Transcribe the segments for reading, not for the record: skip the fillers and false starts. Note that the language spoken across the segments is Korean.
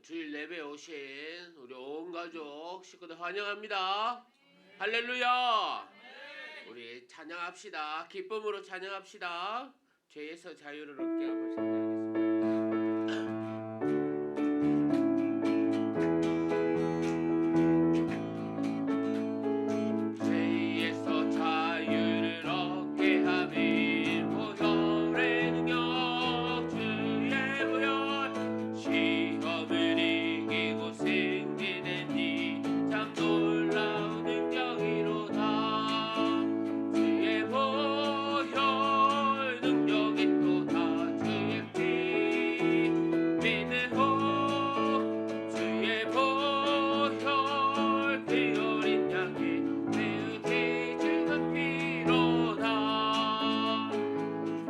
주일 예배에 오신 우리 온 가족 식구들 환영합니다. 할렐루야. 우리 찬양합시다. 기쁨으로 찬양합시다. 죄에서 자유를 얻게 한번 찬양하겠습니다. 죄에서 자유를 얻게 하며 보혈의 능력 주의 보혈 시험을 이기고 승리되니 참 놀라운 능력이로다. 주의 보혈 능력이 또다. 주의 피 믿으오. 주의 보혈 그 어린 양의 매우 귀중한 피로다.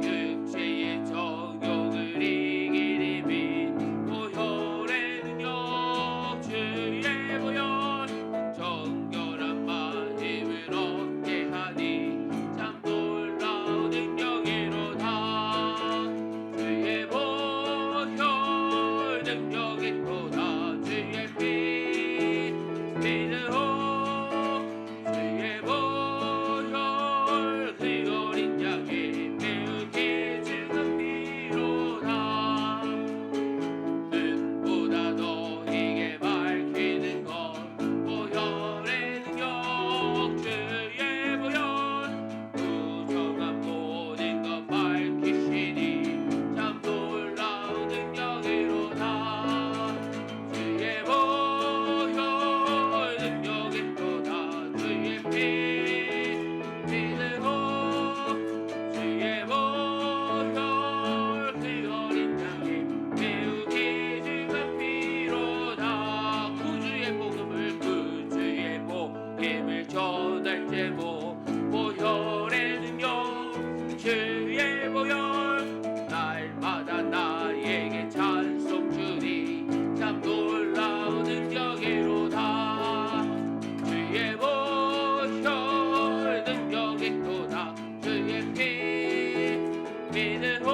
육체의 정욕을 이기리 민 보혈의 능력 주의 보혈 정결한 마음을 얻게 하니 참 놀라운 능력이로다. 주의 보혈 능력이 또다. 주의 피 믿으오. 주의 보혈 그 어린 양의 매우 귀중한 피로다. 눈보다 너에게 밝히는 것 보혈의 능력 주의 보혈 부정한 모든 것 밝히시니 참 놀라운 능력이로다. 주의 보혈 능력이 또다. 주의 피 믿으오. 주의 보혈 그 어린 양의 매우 귀중한 피로다. 구주의 복음을 전할 제목 보혈의 능력 주의 보혈 날마다 나에게 찬송 주니 참 놀라운 능력이로다. 주의 보혈 능력이 또다. 주의 피 믿으오.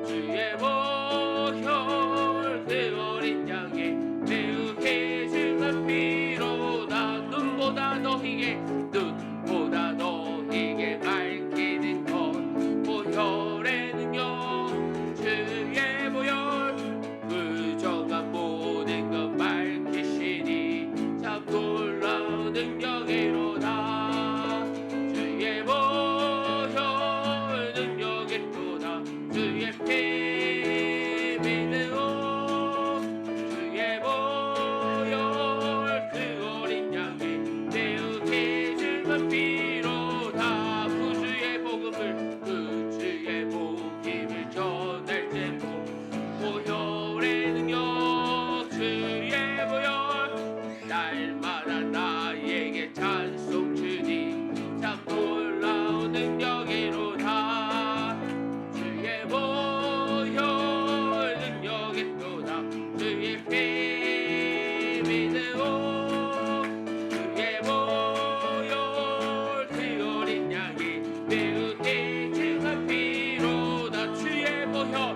주의 보혈 그 어린 양의 매우 귀중한 피로다. 눈보다 너에게 밝히는 것 보혈의 능력 주의 보혈 부정한 모든 것 밝히시니 참 놀라운 능력이로다. 주의 보혈 능력이 또다. 주의 피 믿으오. 주의 보혈 그 어린 양의 매우 귀중한 피로다. 구주의 복음을 전할 제목 보혈의 능력 주의 보혈 날마다 나에게 찬송 주니 참 놀라운 능력이로다. 주의 보혈 능력이 또다. 주의 피 믿으오. 주의 보혈 그 어린 양이 매우 귀중한 피로다. 주의 보혈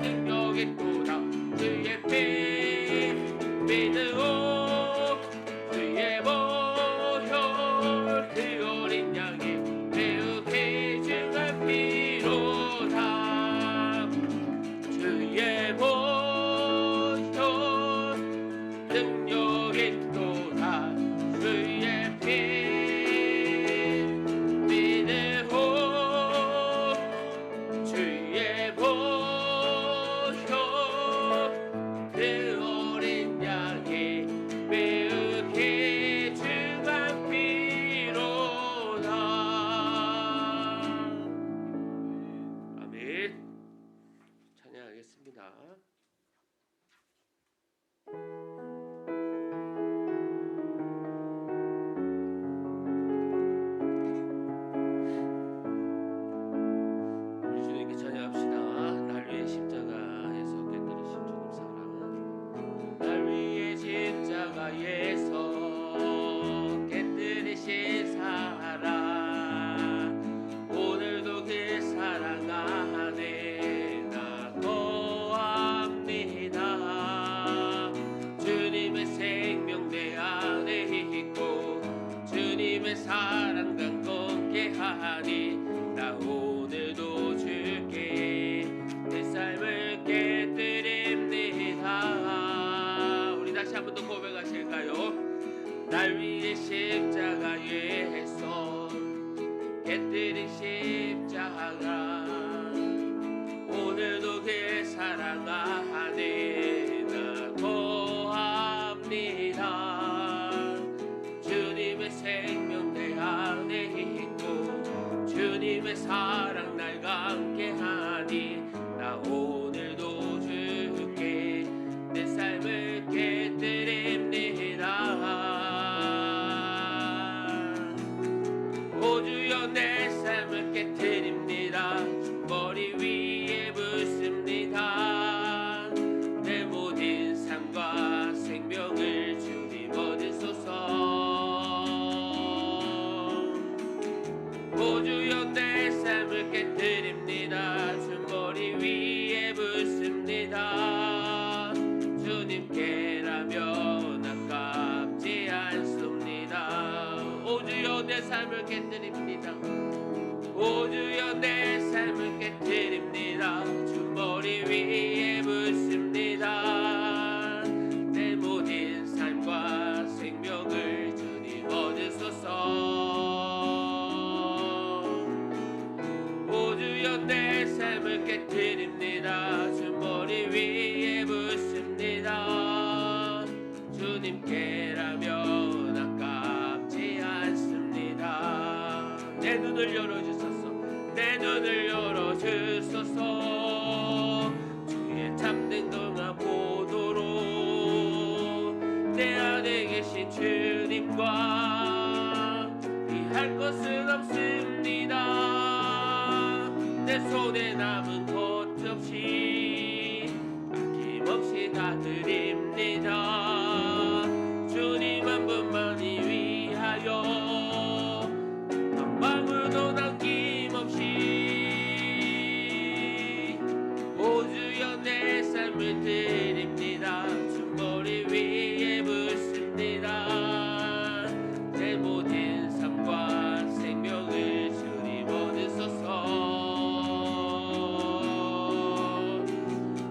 능력이 또다. 주의 피 믿으오. 주의 보혈 그 어린 양이 매우 귀중한 피로다. 주의 보혈 능력이 또다. 주의 피 믿으오. 주의 보혈 그 어린 양이 매우 귀중한 피로다. 아멘. 찬양하겠습니다. 우리 주님께 찬양합시다. 날 위해 십자가에서 깨뜨리신 주님 사랑. 날 위해 십자가에서 깨뜨리신 사랑 오늘도 그 사랑 안에 나 사랑 날과 함께하니 나 오늘도 주께 내 삶을 깨뜨립니다. 오 주여 내 삶을 깨뜨립니다. 머리 위에 붓습니다. 내 모든 삶과 생명을 주님 얻으소서. 오 주여 내 삶을 깨뜨립니다. 주 머리 위에 붓습니다. 주님께라면 아깝지 않습니다. 오 주여 내 삶을 깨뜨립니다. 오 주여 내 삶을 깨뜨립니다. 주 머리 위에 붓습니다. 내 모든 삶과 생명을 주님 얻으소서. 오 주여 내 삶을 깨뜨립니다. 주 머리 위에 붓습니다. 주님께라면 아깝지 않습니다. 내 눈을 열어주소서. 내 눈을 열어주소서. 주의 참된 동안 보도록 내 안에 계신 주님과 비할 것은 없습니다. 내 손에 남은 것 없이 아낌없이 다 드립니다. 주님 한 분만이 위하여 한 방울도 남김없이 오 주여 내 삶을 드립니다. 주 머리 위에 붓습니다. 내 모든 삶과 생명을 주님 얻으소서.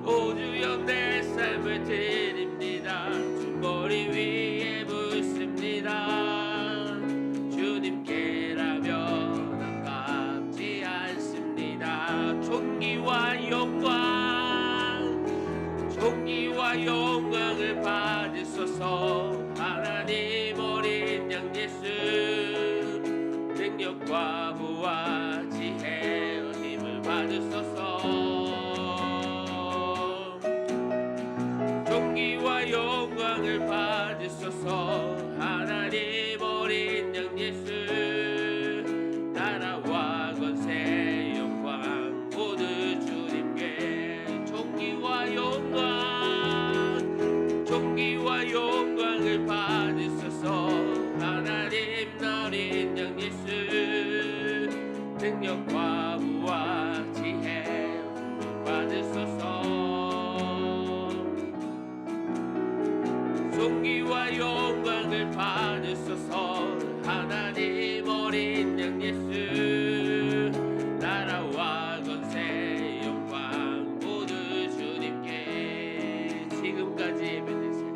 오 주여 내 삶을 드립니다. 주 머리 위에 붓습니다. 주님께라면 아깝지 않습니다. 존귀와 영광을 받으소서. 하나님 어린 양 예수 능력과 부와 지혜 힘을 받으소서. 존귀와 영광을 받으소서. 하나님 어린 양 예수 나라와 권세 영광 모두 주님께 존귀와 영광을 받으소서. 하나님 어린 양 예수 능력과 부와 지혜 받으소서. 존귀와 영광을 받으소서. 하나님 어린 양 예수 나라와 권세 영광 모두 주님께 지금까지 예배드리세요.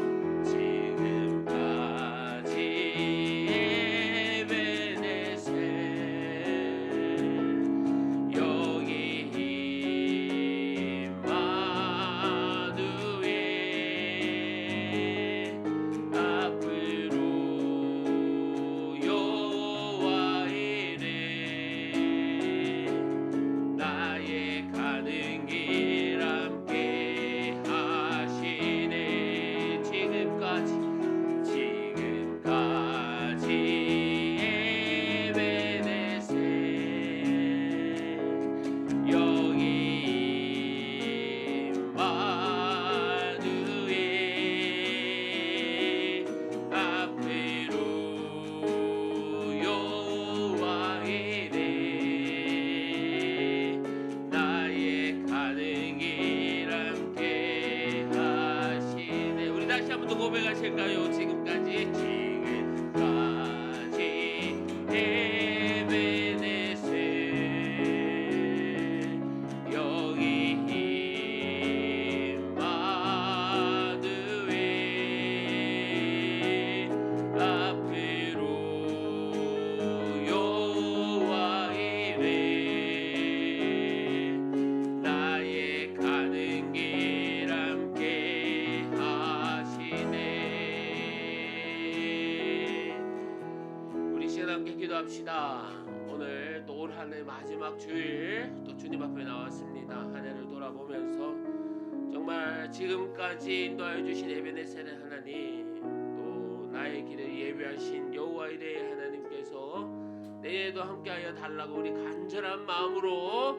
고백하실까요? 지금까지 에베네셀 여기 임마누엘 앞으로 여호와 이레 나의 가는 길 함께 하시네. 우리 시간 함께 기도합시다. 오늘 또 올 한 해 마지막 마지막 주일 또 주님 앞에 나왔습니다. 한 해를 돌아보면서 정말 지금까지 인도하여 주신 에베네셀의 하나님, 또 나의 길을 예비하신 여호와 이레의 하나님께서 내일도 함께하여 달라고 우리 간절한 마음으로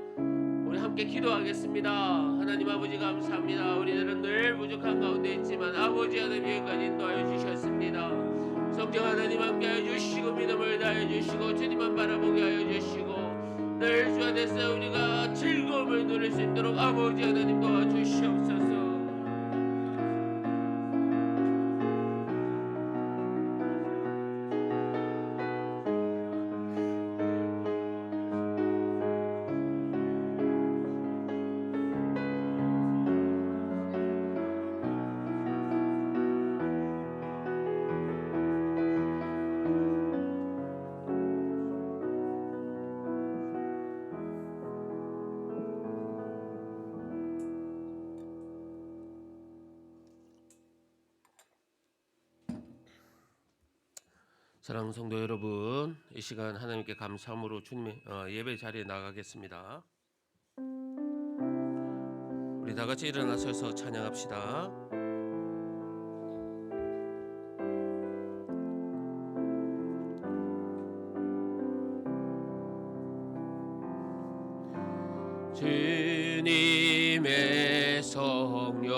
우리 함께 기도하겠습니다. 하나님 아버지 감사합니다. 우리들은 늘 부족한 가운데 있지만 아버지 하나님 여기까지 인도하여 주셨습니다. 성령 하나님 함께하여 주시고 믿음을 다하여 주시고 주님만 바라보게 하여 주시고 늘 주 안에서 우리가 즐거움을 누릴 수 있도록 아버지 하나님 도와주시옵소서. 사랑하는 성도 여러분, 이 시간 하나님께 감사함으로 주님의 예배 자리에 나가겠습니다. 우리 다 같이 일어나셔서 찬양합시다. 주님의 성령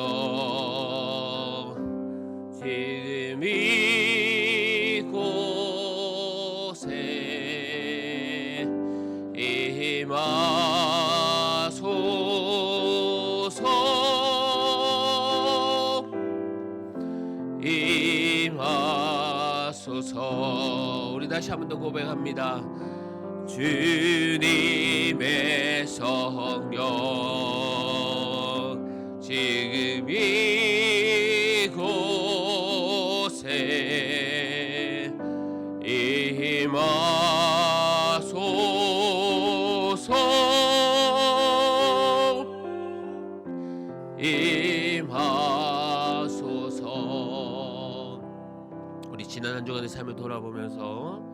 지금 이곳에 임하소서. 우리 다시 한 번 더 고백합니다. 주님의 성령 지금 이곳에 임하소서. 임하소서. 우리 지난 한 주간의 삶을 돌아보면서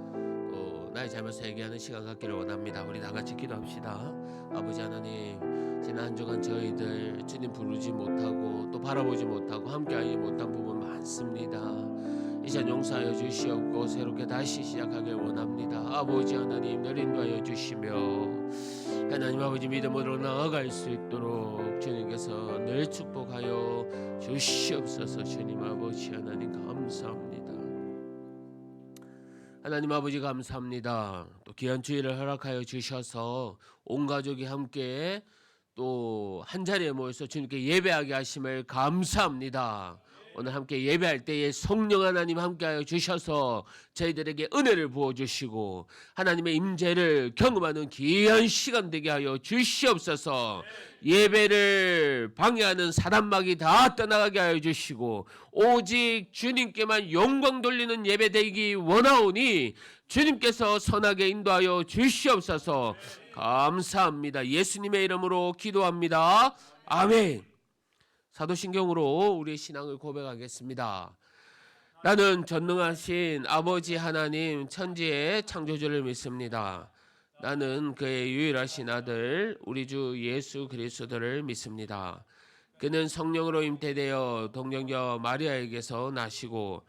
나의 삶에서 얘기하는 시간 갖기를 원합니다. 우리 다 같이 기도합시다. 아버지 하나님, 지난 한 주간 저희들 주님 부르지 못하고 또 바라보지 못하고 함께하지 못한 부분 많습니다. 이 시간 용서하여 주시옵고 새롭게 다시 시작하길 원합니다. 아버지 하나님, 늘 인도하여 주시며 하나님 아버지 믿음으로 나아갈 수 있도록 주님께서 늘 축복하여 주시옵소서. 주님 아버지 하나님 감사합니다. 하나님 아버지 감사합니다. 또 귀한 주일을 허락하여 주셔서 온 가족이 함께 또 한자리에 모여서 주님께 예배하게 하심을 감사합니다. 오늘 함께 예배할 때에 성령 하나님 함께하여 주셔서 저희들에게 은혜를 부어주시고 하나님의 임재를 경험하는 귀한 시간 되게 하여 주시옵소서. 예배를 방해하는 사단막이 다 떠나가게 하여 주시고 오직 주님께만 영광 돌리는 예배 되기 원하오니 주님께서 선하게 인도하여 주시옵소서. 감사합니다. 예수님의 이름으로 기도합니다. 아멘. 사도신경으로 우리의 신앙을 고백하겠습니다. 나는 전능하신 아버지 하나님 천지의 창조주를 믿습니다. 나는 그의 유일하신 아들 우리 주 예수 그리스도를 믿습니다. 그는 성령으로 잉태되어 동정녀 마리아에게서 나시고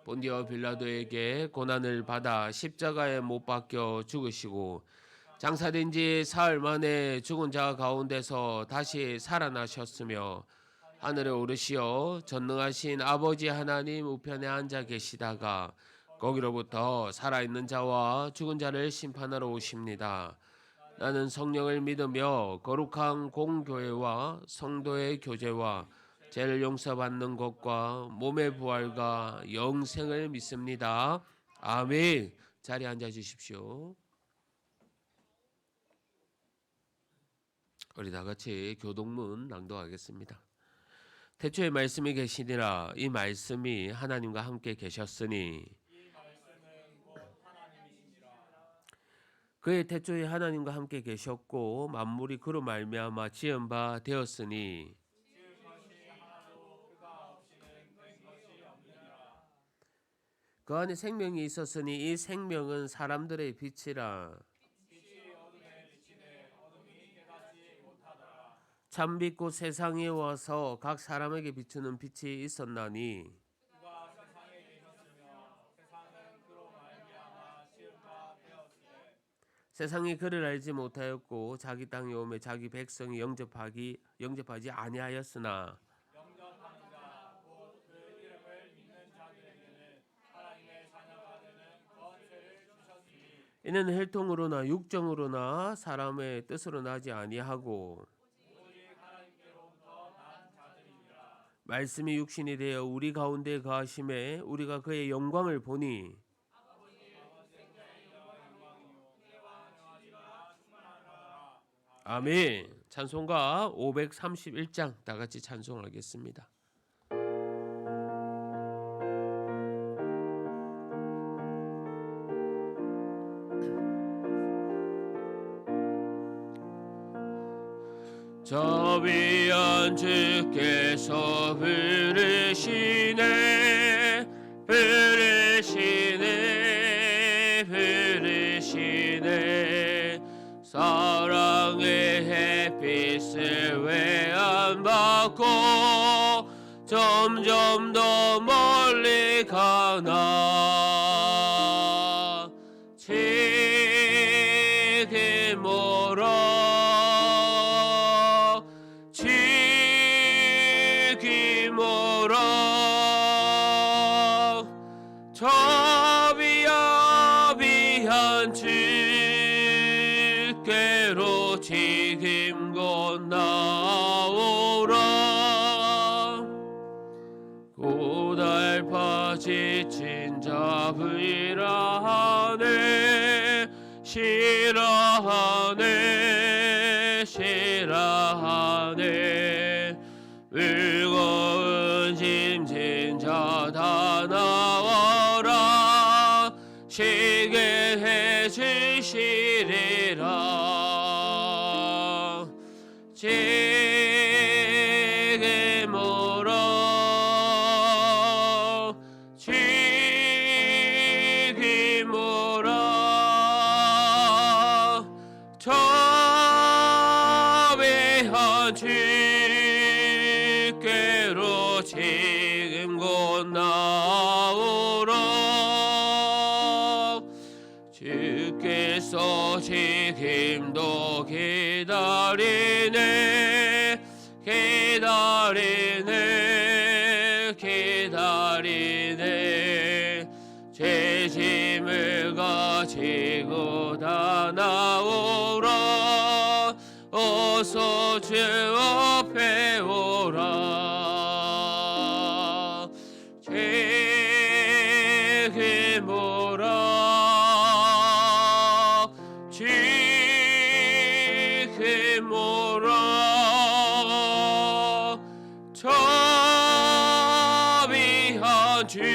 본디오 빌라도에게 고난을 받아 십자가에 못 박혀 죽으시고 장사된 지 사흘 만에 죽은 자 가운데서 다시 살아나셨으며 하늘에 오르시어 전능하신 아버지 하나님 우편에 앉아 계시다가 거기로부터 살아있는 자와 죽은 자를 심판하러 오십니다. 나는 성령을 믿으며 거룩한 공교회와 성도의 교제와 죄를 용서받는 것과 몸의 부활과 영생을 믿습니다. 아멘. 자리에 앉아 주십시오. 우리 다 같이 교동문 낭독하겠습니다. 태초에 말씀이 계시니라. 이 말씀이 하나님과 함께 계셨으니 그의 태초에 하나님과 함께 계셨고 만물이 그로 말미암아 지은 바 되었으니 그 안에 생명이 있었으니 이 생명은 사람들의 빛이라. 참빛 곧 세상에 와서 각 사람에게 비추는 빛이 있었나니 그가 세상에 계셨으며 세상은 그로 말미암아 지음바 되었으되 세상이 그를 알지 못하였고 자기 땅에 오매 자기 백성이 영접하지 아니하였으나 영접하는 자 곧 그 이름을 믿는 자들에게는 하나님의 자녀가 되는 권세를 주셨으니 이는 혈통으로나 육정으로나 사람의 뜻으로 나지 아니하고 오직 하나님께로부터 난 자들이니라. 말씀이 육신이 되어 우리 가운데 거하심에 우리가 그의 영광을 보니 아멘. 찬송가 531장 다 같이 찬송하겠습니다. 저 위한 주께서 부르시네 부르시네 부르시네 사랑의 햇빛을 외안받고 점점 더 멀리 가나 책임으로 저 위한 주께로 지금 곧 나오라 고달파 지친 자 불안해 싫어하네 무거운 짐진 자 다 나와라 쉬게 해 주시리라 책임으로 저 위한 주께로 지금 곧 나오라 주께서 지금도 기다리네 제 짐을 가지고 다 나오라 어서 주 앞에 오라 책임으로 저 위한 주께로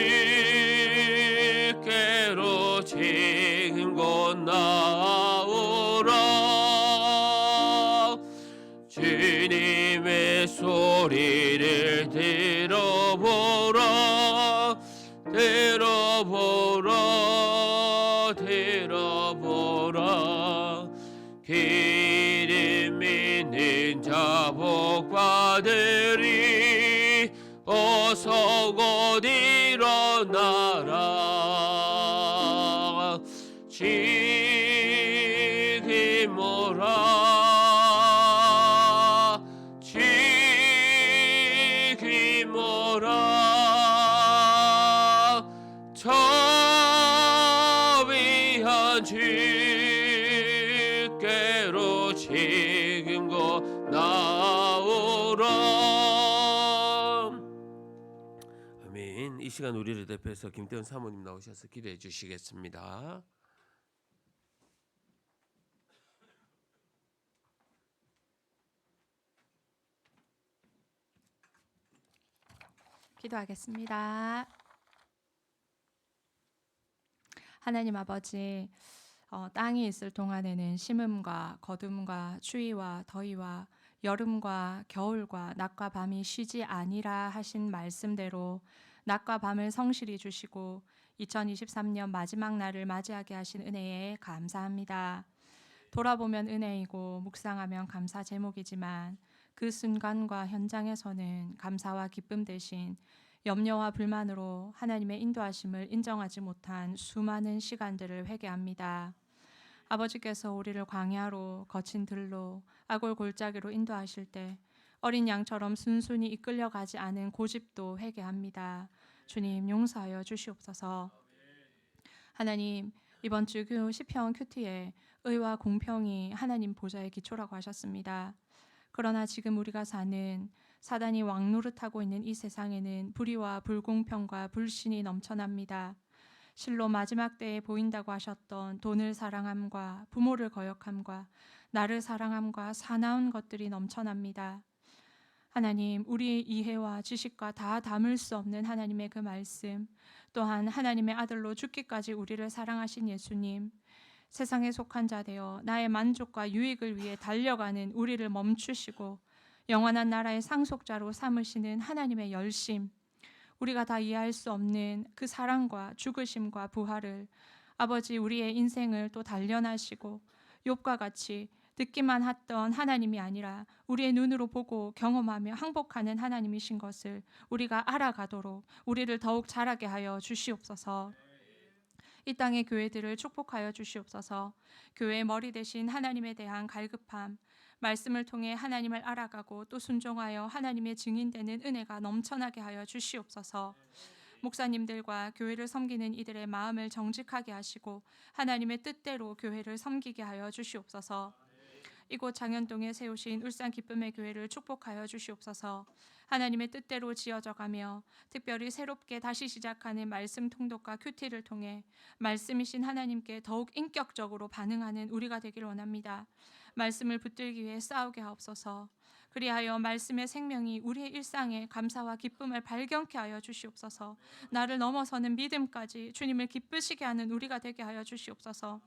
지금 곧 나오라 주님의 소리를 들어보라 기름 있는 자 복받으리 어서 곧 일어나라 지금 오라 지금 오라 저 위한 주께로 지금 곧 나오라. 아멘. 이 시간 우리를 대표해서 김태훈 사모님 나오셔서 기도해 주시겠습니다. 기도하겠습니다. 하나님 아버지, 땅이 있을 동안에는 심음과 거둠과 추위와 더위와 여름과 겨울과 낮과 밤이 쉬지 아니라 하신 말씀대로 낮과 밤을 성실히 주시고 2023년 마지막 날을 맞이하게 하신 은혜에 감사합니다. 돌아보면 은혜이고 묵상하면 감사 제목이지만 그 순간과 현장에서는 감사와 기쁨 대신 염려와 불만으로 하나님의 인도하심을 인정하지 못한 수많은 시간들을 회개합니다. 아버지께서 우리를 광야로 거친 들로 아골 골짜기로 인도하실 때 어린 양처럼 순순히 이끌려가지 않은 고집도 회개합니다. 주님 용서하여 주시옵소서. 하나님, 이번 주 시편 큐티에 의와 공평이 하나님 보좌의 기초라고 하셨습니다. 그러나 지금 우리가 사는 사단이 왕노릇하고 있는 이 세상에는 불의와 불공평과 불신이 넘쳐납니다. 실로 마지막 때에 보인다고 하셨던 돈을 사랑함과 부모를 거역함과 나를 사랑함과 사나운 것들이 넘쳐납니다. 하나님, 우리의 이해와 지식과 다 담을 수 없는 하나님의 그 말씀, 또한 하나님의 아들로 죽기까지 우리를 사랑하신 예수님, 세상에 속한 자 되어 나의 만족과 유익을 위해 달려가는 우리를 멈추시고 영원한 나라의 상속자로 삼으시는 하나님의 열심, 우리가 다 이해할 수 없는 그 사랑과 죽으심과 부활을 아버지 우리의 인생을 또 단련하시고 욥과 같이 듣기만 했던 하나님이 아니라 우리의 눈으로 보고 경험하며 항복하는 하나님이신 것을 우리가 알아가도록 우리를 더욱 자라게 하여 주시옵소서. 이 땅의 교회들을 축복하여 주시옵소서. 교회의 머리 대신 하나님에 대한 갈급함, 말씀을 통해 하나님을 알아가고 또 순종하여 하나님의 증인되는 은혜가 넘쳐나게 하여 주시옵소서. 목사님들과 교회를 섬기는 이들의 마음을 정직하게 하시고 하나님의 뜻대로 교회를 섬기게 하여 주시옵소서. 이곳 장현동에 세우신 울산 기쁨의 교회를 축복하여 주시옵소서. 하나님의 뜻대로 지어져가며 특별히 새롭게 다시 시작하는 말씀 통독과 큐티를 통해 말씀이신 하나님께 더욱 인격적으로 반응하는 우리가 되길 원합니다. 말씀을 붙들기 위해 싸우게 하옵소서. 그리하여 말씀의 생명이 우리의 일상에 감사와 기쁨을 발견케 하여 주시옵소서. 나를 넘어서는 믿음까지 주님을 기쁘시게 하는 우리가 되게 하여 주시옵소서.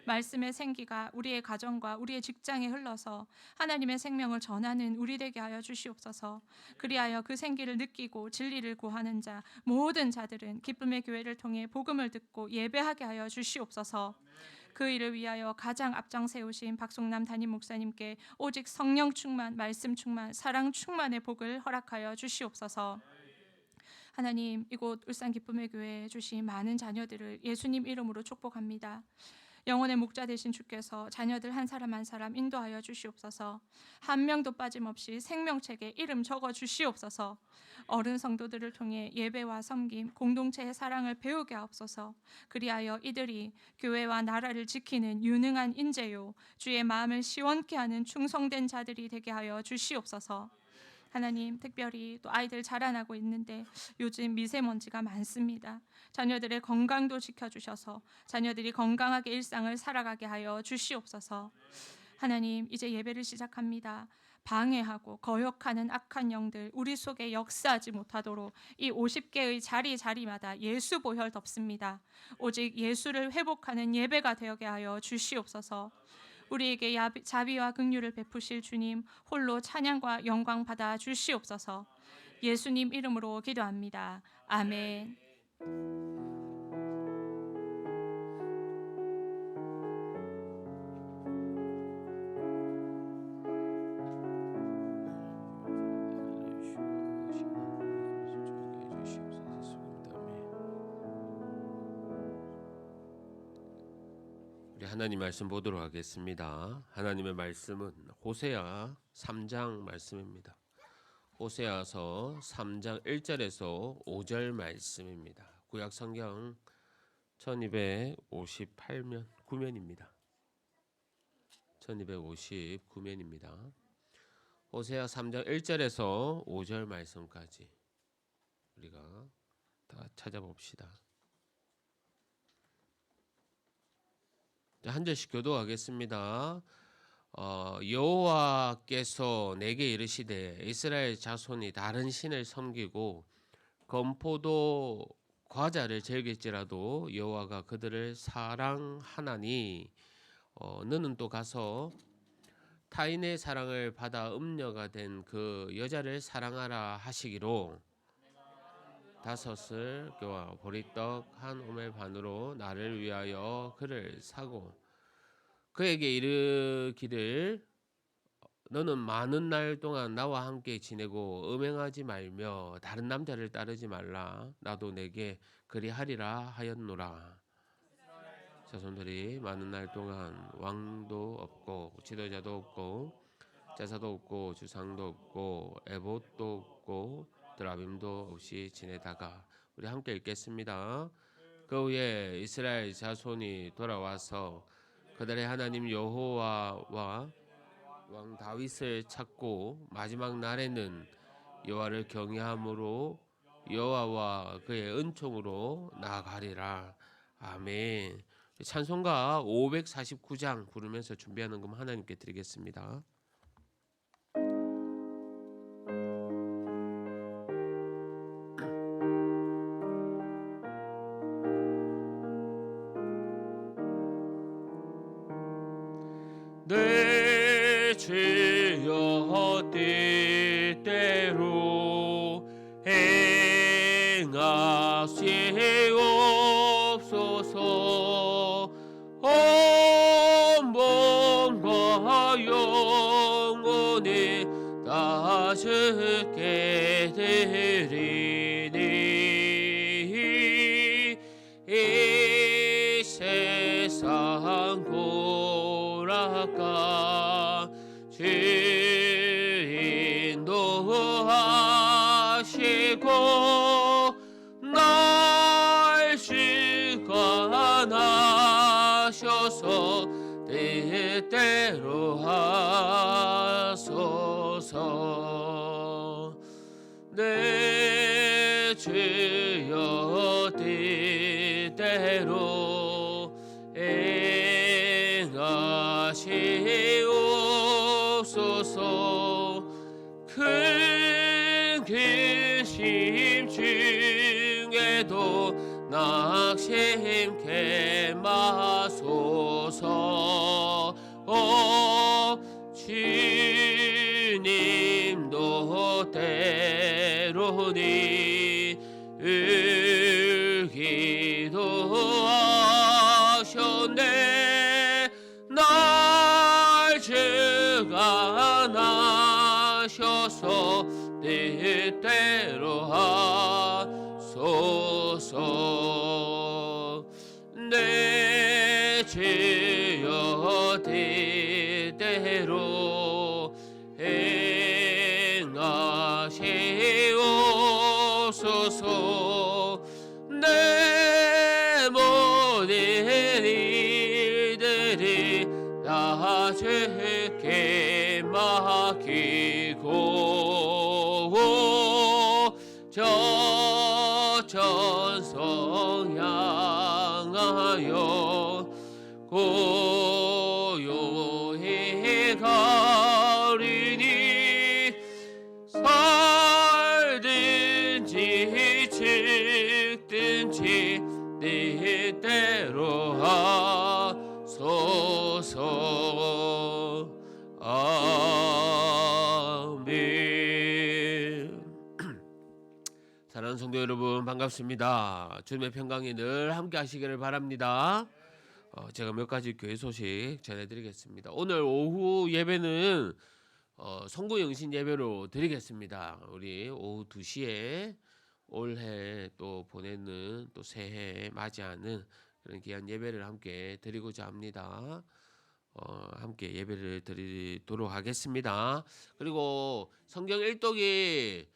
말씀의 생기가 우리의 가정과 우리의 직장에 흘러서 하나님의 생명을 전하는 우리 되게 하여 주시옵소서. 그리하여 그 생기를 느끼고 진리를 구하는 자 모든 자들은 기쁨의 교회를 통해 복음을 듣고 예배하게 하여 주시옵소서. 그 일을 위하여 가장 앞장 세우신 박송남 담임 목사님께 오직 성령 충만, 말씀 충만, 사랑 충만의 복을 허락하여 주시옵소서. 하나님, 이곳 울산 기쁨의 교회에 주신 많은 자녀들을 예수님 이름으로 축복합니다. 영혼의 목자 되신 주께서 자녀들 한 사람 한 사람 인도하여 주시옵소서. 한 명도 빠짐없이 생명책에 이름 적어 주시옵소서. 어른 성도들을 통해 예배와 섬김, 공동체의 사랑을 배우게 하옵소서. 그리하여 이들이 교회와 나라를 지키는 유능한 인재요 주의 마음을 시원케 하는 충성된 자들이 되게 하여 주시옵소서. 하나님, 특별히 또 아이들 자라나고 있는데 요즘 미세먼지가 많습니다. 자녀들의 건강도 지켜주셔서 자녀들이 건강하게 일상을 살아가게 하여 주시옵소서. 하나님, 이제 예배를 시작합니다. 방해하고 거역하는 악한 영들 우리 속에 역사하지 못하도록 이 50개의 자리마다 예수 보혈 덮습니다. 오직 예수를 회복하는 예배가 되게 하여 주시옵소서. 우리에게 자비와 긍휼을 베푸실 주님 홀로 찬양과 영광 받아 주시옵소서. 예수님 이름으로 기도합니다. 아멘. 하나님 말씀 보도록 하겠습니다. 하나님의 말씀은 호세아 3장 말씀입니다. 호세아서 3장 1절에서 5절 말씀입니다. 구약 성경 1258면 9면입니다. 1259면입니다. 호세아 3장 1절에서 5절 말씀까지 우리가 다 찾아봅시다. 한 절씩 교도하겠습니다. 여호와께서 내게 이르시되 이스라엘 자손이 다른 신을 섬기고 건포도 과자를 즐길지라도 여호와가 그들을 사랑하나니 너는 또 가서 타인의 사랑을 받아 음녀가 된 그 여자를 사랑하라 하시기로 다섯을 교와 보리떡 한 오멜 반으로 나를 위하여 그를 사고 그에게 이르기를 너는 많은 날 동안 나와 함께 지내고 음행하지 말며 다른 남자를 따르지 말라. 나도 내게 그리하리라 하였노라. 자손들이 많은 날 동안 왕도 없고 지도자도 없고 제사도 없고 주상도 없고 에봇도 없고 드라빔도 없이 지내다가 우리 함께 읽겠습니다. 그 후에 이스라엘 자손이 돌아와서 그들의 하나님 여호와와 왕 다윗을 찾고 마지막 날에는 여호와를 경외함으로 여호와와 그의 은총으로 나아가리라. 아멘. 찬송가 549장 부르면서 준비하는 금 하나님께 드리겠습니다. 내 죄여 때때로 행하시옵소서. 온몸과 영혼이 다 주께 드리니 이 세상 고락가 주인도 하시고 날 주관하셔서 뜻대로 하소서. 내 주여 뜻대로 행하시옵소서. 큰 근심 중에도 낙심케 마소서. 주님도 때로니 울기도 하셨네. 날 주관하셔서 뜻대로 하소서. 내 주여 뜻대로 행하시옵소서. 내 모든 일들이 다 주께 맡기고 저 천성 향하여 고요히 가리니 살든지 죽든지 뜻대로 하소서. 아멘. 사랑하는 성도 여러분 반갑습니다. 주님의 평강이 늘 함께 하시기를 바랍니다. 제가 몇 가지 교회 소식 전해드리겠습니다. 오늘 오후 예배는 성구 영신 예배로 드리겠습니다. 우리 오후 2시에 올해 또 보내는 또 새해 맞이하는 그런 귀한 예배를 함께 드리고자 합니다. 함께 예배를 드리도록 하겠습니다. 그리고 성경 일독이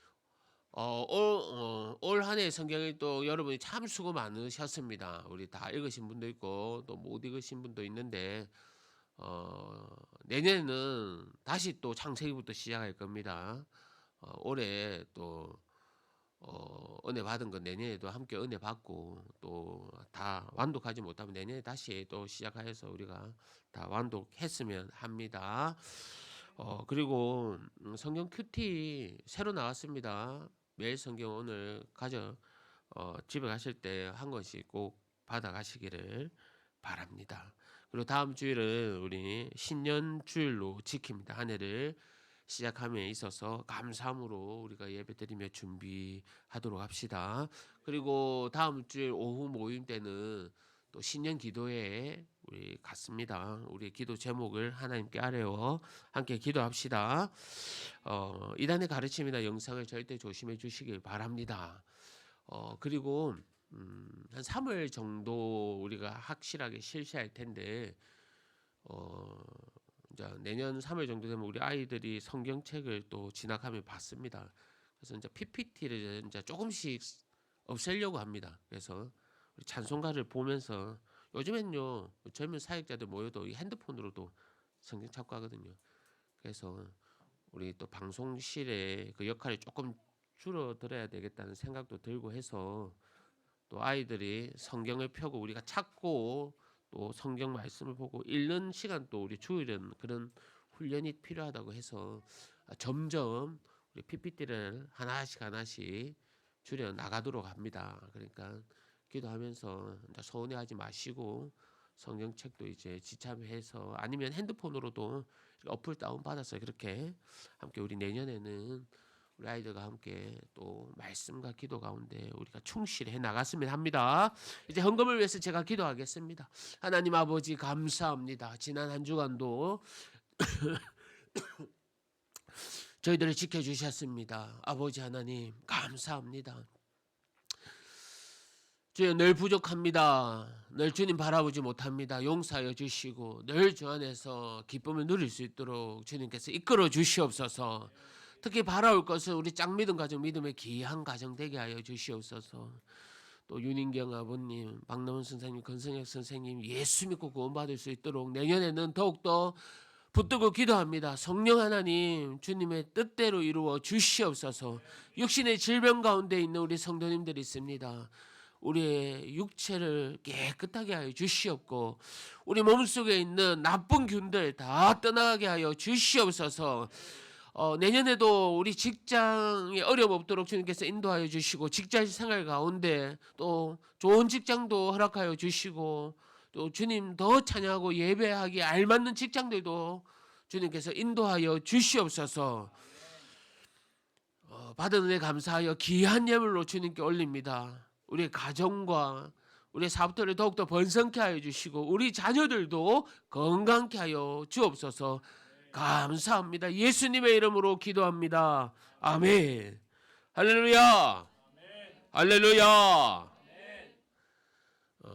올 한 해 성경 일독 여러분이 참 수고 많으셨습니다. 우리 다 읽으신 분도 있고 또 못 읽으신 분도 있는데 내년에는 다시 또 창세기부터 시작할 겁니다. 올해 또 은혜 받은 건 내년에도 함께 은혜 받고 또 다 완독하지 못하면 내년에 다시 또 시작하여서 우리가 다 완독했으면 합니다. 그리고 성경 큐티 새로 나왔습니다. 매일 성경 오늘 집에 가실 때 한 권씩 꼭 받아 가시기를 바랍니다. 그리고 다음 주일은 우리 신년 주일로 지킵니다. 한 해를 시작함에 있어서 감사함으로 우리가 예배드리며 준비하도록 합시다. 그리고 다음 주일 오후 모임 때는 또 또 신년 기도회에 우리 갔습니다. 우리 기도 제목을 하나님께 아뢰어 함께 기도합시다. 이단의 가르침이나 영상을 절대 조심해 주시길 바랍니다. 그리고 한 3월 정도 우리가 확실하게 실시할 텐데 이제 내년 3월 정도 되면 우리 아이들이 성경책을 또 진학하면 받습니다. 그래서 이제 PPT를 이제 조금씩 없애려고 합니다. 그래서 우리 찬송가를 보면서 요즘엔요 젊은 사역자들 모여도 이 핸드폰으로도 성경 찾고 하거든요. 그래서 우리 또 방송실의 그 역할이 조금 줄어들어야 되겠다는 생각도 들고 해서 또 아이들이 성경을 펴고 우리가 찾고 또 성경 말씀을 보고 읽는 시간도 우리 주일은 그런 훈련이 필요하다고 해서 점점 우리 PPT를 하나씩 줄여 나가도록 합니다. 그러니까 기도하면서 서운해하지 마시고 성경책도 이제 지참해서 아니면 핸드폰으로도 어플 다운 받아서 그렇게 함께 우리 내년에는 우리 아이들과 함께 또 말씀과 기도 가운데 우리가 충실해 나갔으면 합니다. 이제 헌금을 위해서 제가 기도하겠습니다. 하나님 아버지 감사합니다. 지난 한 주간도 저희들을 지켜주셨습니다. 아버지 하나님 감사합니다. 주여 늘 부족합니다. 늘 주님 바라보지 못합니다. 용서하여 주시고 늘 주 안에서 기쁨을 누릴 수 있도록 주님께서 이끌어 주시옵소서. 특히 바라올 것은 우리 짝믿음 가정 믿음의 귀한 가정 되게 하여 주시옵소서. 또 윤인경 아버님, 박남훈 선생님, 권성혁 선생님 예수 믿고 구원받을 수 있도록 내년에는 더욱더 붙들고 기도합니다. 성령 하나님 주님의 뜻대로 이루어 주시옵소서. 육신의 질병 가운데 있는 우리 성도님들이 있습니다. 우리의 육체를 깨끗하게 하여 주시옵고 우리 몸속에 있는 나쁜 균들 다 떠나게 하여 주시옵소서. 내년에도 우리 직장에 어려움 없도록 주님께서 인도하여 주시고 직장 생활 가운데 또 좋은 직장도 허락하여 주시고 또 주님 더 찬양하고 예배하기에 알맞는 직장들도 주님께서 인도하여 주시옵소서. 받은 은혜 감사하여 귀한 예물로 주님께 올립니다. 우리 가정과 우리 사업들을 더욱더 번성케 하여 주시고 우리 자녀들도 건강케 하여 주옵소서. 감사합니다. 예수님의 이름으로 기도합니다. 아멘. 할렐루야. 할렐루야.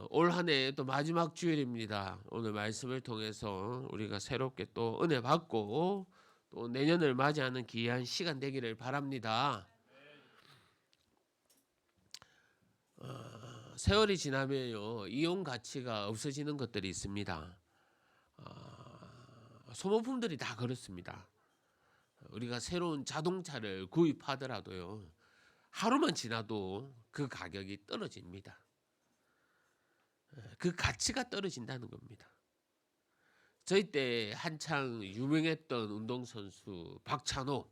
올 한 해 또 마지막 주일입니다. 오늘 말씀을 통해서 우리가 새롭게 또 은혜 받고 또 내년을 맞이하는 귀한 시간 되기를 바랍니다. 세월이 지나면요 이용 가치가 없어지는 것들이 있습니다. 소모품들이 다 그렇습니다. 우리가 새로운 자동차를 구입하더라도요 하루만 지나도 그 가격이 떨어집니다. 그 가치가 떨어진다는 겁니다. 저희 때 한창 유명했던 운동선수 박찬호,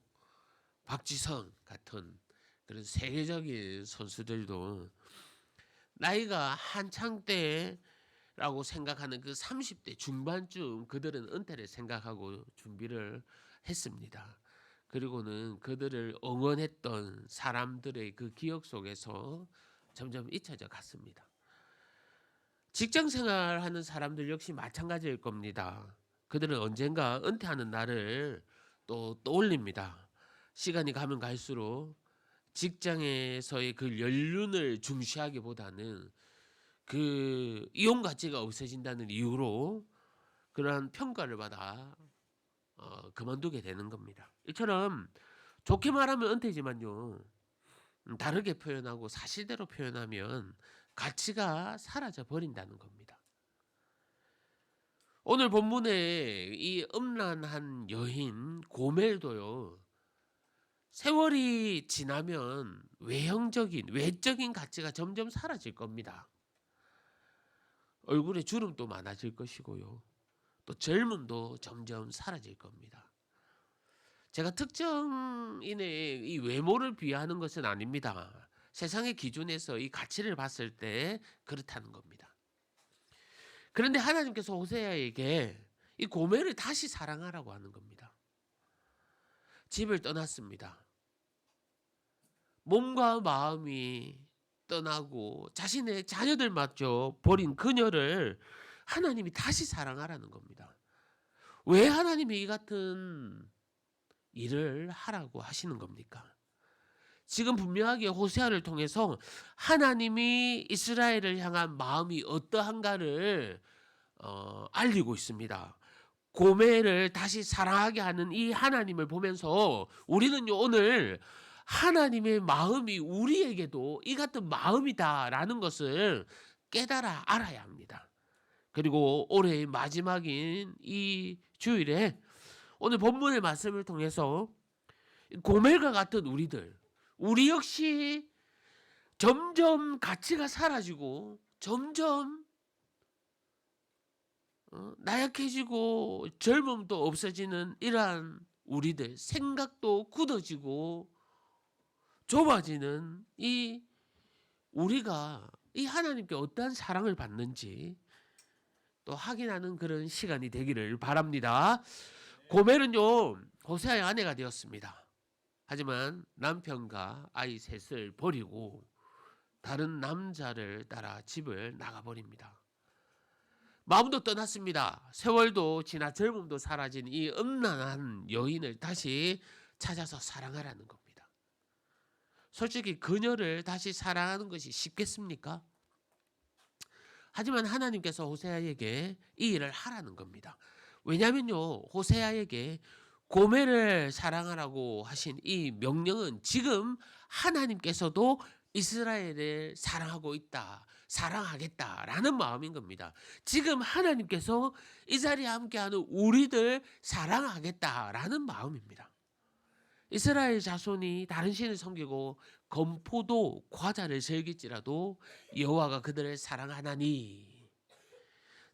박지성 같은 그런 세계적인 선수들도 나이가 한창 때라고 생각하는 그 30대 중반쯤 그들은 은퇴를 생각하고 준비를 했습니다. 그리고는 그들을 응원했던 사람들의 그 기억 속에서 점점 잊혀져 갔습니다. 직장 생활하는 사람들 역시 마찬가지일 겁니다. 그들은 언젠가 은퇴하는 날을 또 떠올립니다. 시간이 가면 갈수록 직장에서의 그 연륜을 중시하기보다는 그 이용 가치가 없어진다는 이유로 그러한 평가를 받아 그만두게 되는 겁니다. 이처럼 좋게 말하면 은퇴지만요 다르게 표현하고 사실대로 표현하면 가치가 사라져 버린다는 겁니다. 오늘 본문에 이 음란한 여인 고멜도요 세월이 지나면 외적인 가치가 점점 사라질 겁니다. 얼굴에 주름도 많아질 것이고요. 또 젊음도 점점 사라질 겁니다. 제가 특정인의 이 외모를 비하하는 것은 아닙니다. 세상의 기준에서 이 가치를 봤을 때 그렇다는 겁니다. 그런데 하나님께서 호세아에게 이 고멜을 다시 사랑하라고 하는 겁니다. 집을 떠났습니다. 몸과 마음이 떠나고 자신의 자녀들마저 버린 그녀를 하나님이 다시 사랑하라는 겁니다. 왜 하나님이 이 같은 일을 하라고 하시는 겁니까? 지금 분명하게 호세아를 통해서 하나님이 이스라엘을 향한 마음이 어떠한가를 알리고 있습니다. 고멜을 다시 사랑하게 하는 이 하나님을 보면서 우리는요, 오늘 하나님의 마음이 우리에게도 이 같은 마음이다라는 것을 깨달아 알아야 합니다. 그리고 올해의 마지막인 이 주일에 오늘 본문의 말씀을 통해서 고멜과 같은 우리 역시 점점 가치가 사라지고 점점 나약해지고 젊음도 없어지는 이러한 우리들, 생각도 굳어지고 좁아지는 이 우리가 이 하나님께 어떠한 사랑을 받는지 또 확인하는 그런 시간이 되기를 바랍니다. 고멜은요, 호세아의 아내가 되었습니다. 하지만 남편과 아이 셋을 버리고 다른 남자를 따라 집을 나가버립니다. 마음도 떠났습니다. 세월도 지나 젊음도 사라진 이 음란한 여인을 다시 찾아서 사랑하라는 겁니다. 솔직히 그녀를 다시 사랑하는 것이 쉽겠습니까? 하지만 하나님께서 호세아에게 이 일을 하라는 겁니다. 왜냐하면요, 호세아에게 고멜을 사랑하라고 하신 이 명령은 지금 하나님께서도 이스라엘을 사랑하고 있다, 사랑하겠다라는 마음인 겁니다. 지금 하나님께서 이 자리에 함께하는 우리들 사랑하겠다라는 마음입니다. 이스라엘 자손이 다른 신을 섬기고 건포도 과자를 즐길지라도 여호와가 그들을 사랑하나니,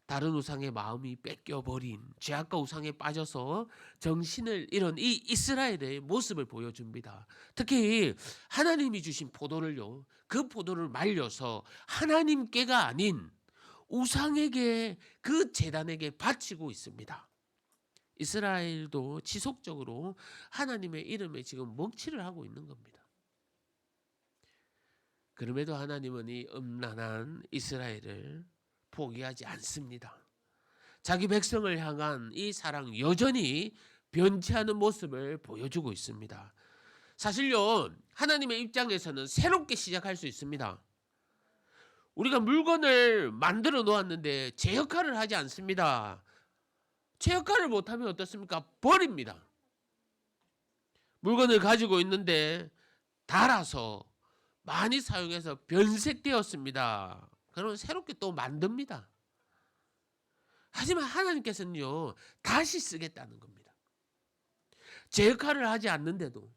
다른 우상의 마음이 뺏겨버린 죄악과 우상에 빠져서 정신을 잃은 이 이스라엘의 모습을 보여줍니다. 특히 하나님이 주신 포도를요, 그 포도를 말려서 하나님께가 아닌 우상에게, 그 제단에게 바치고 있습니다. 이스라엘도 지속적으로 하나님의 이름에 지금 먹칠을 하고 있는 겁니다. 그럼에도 하나님은 이 음란한 이스라엘을 포기하지 않습니다. 자기 백성을 향한 이 사랑 여전히 변치 않은 모습을 보여주고 있습니다. 사실요, 하나님의 입장에서는 새롭게 시작할 수 있습니다. 우리가 물건을 만들어 놓았는데 제 역할을 하지 않습니다. 제 역할을 못하면 어떻습니까? 버립니다. 물건을 가지고 있는데 닳아서 많이 사용해서 변색되었습니다. 그러면 새롭게 또 만듭니다. 하지만 하나님께서는요, 다시 쓰겠다는 겁니다. 제 역할을 하지 않는데도,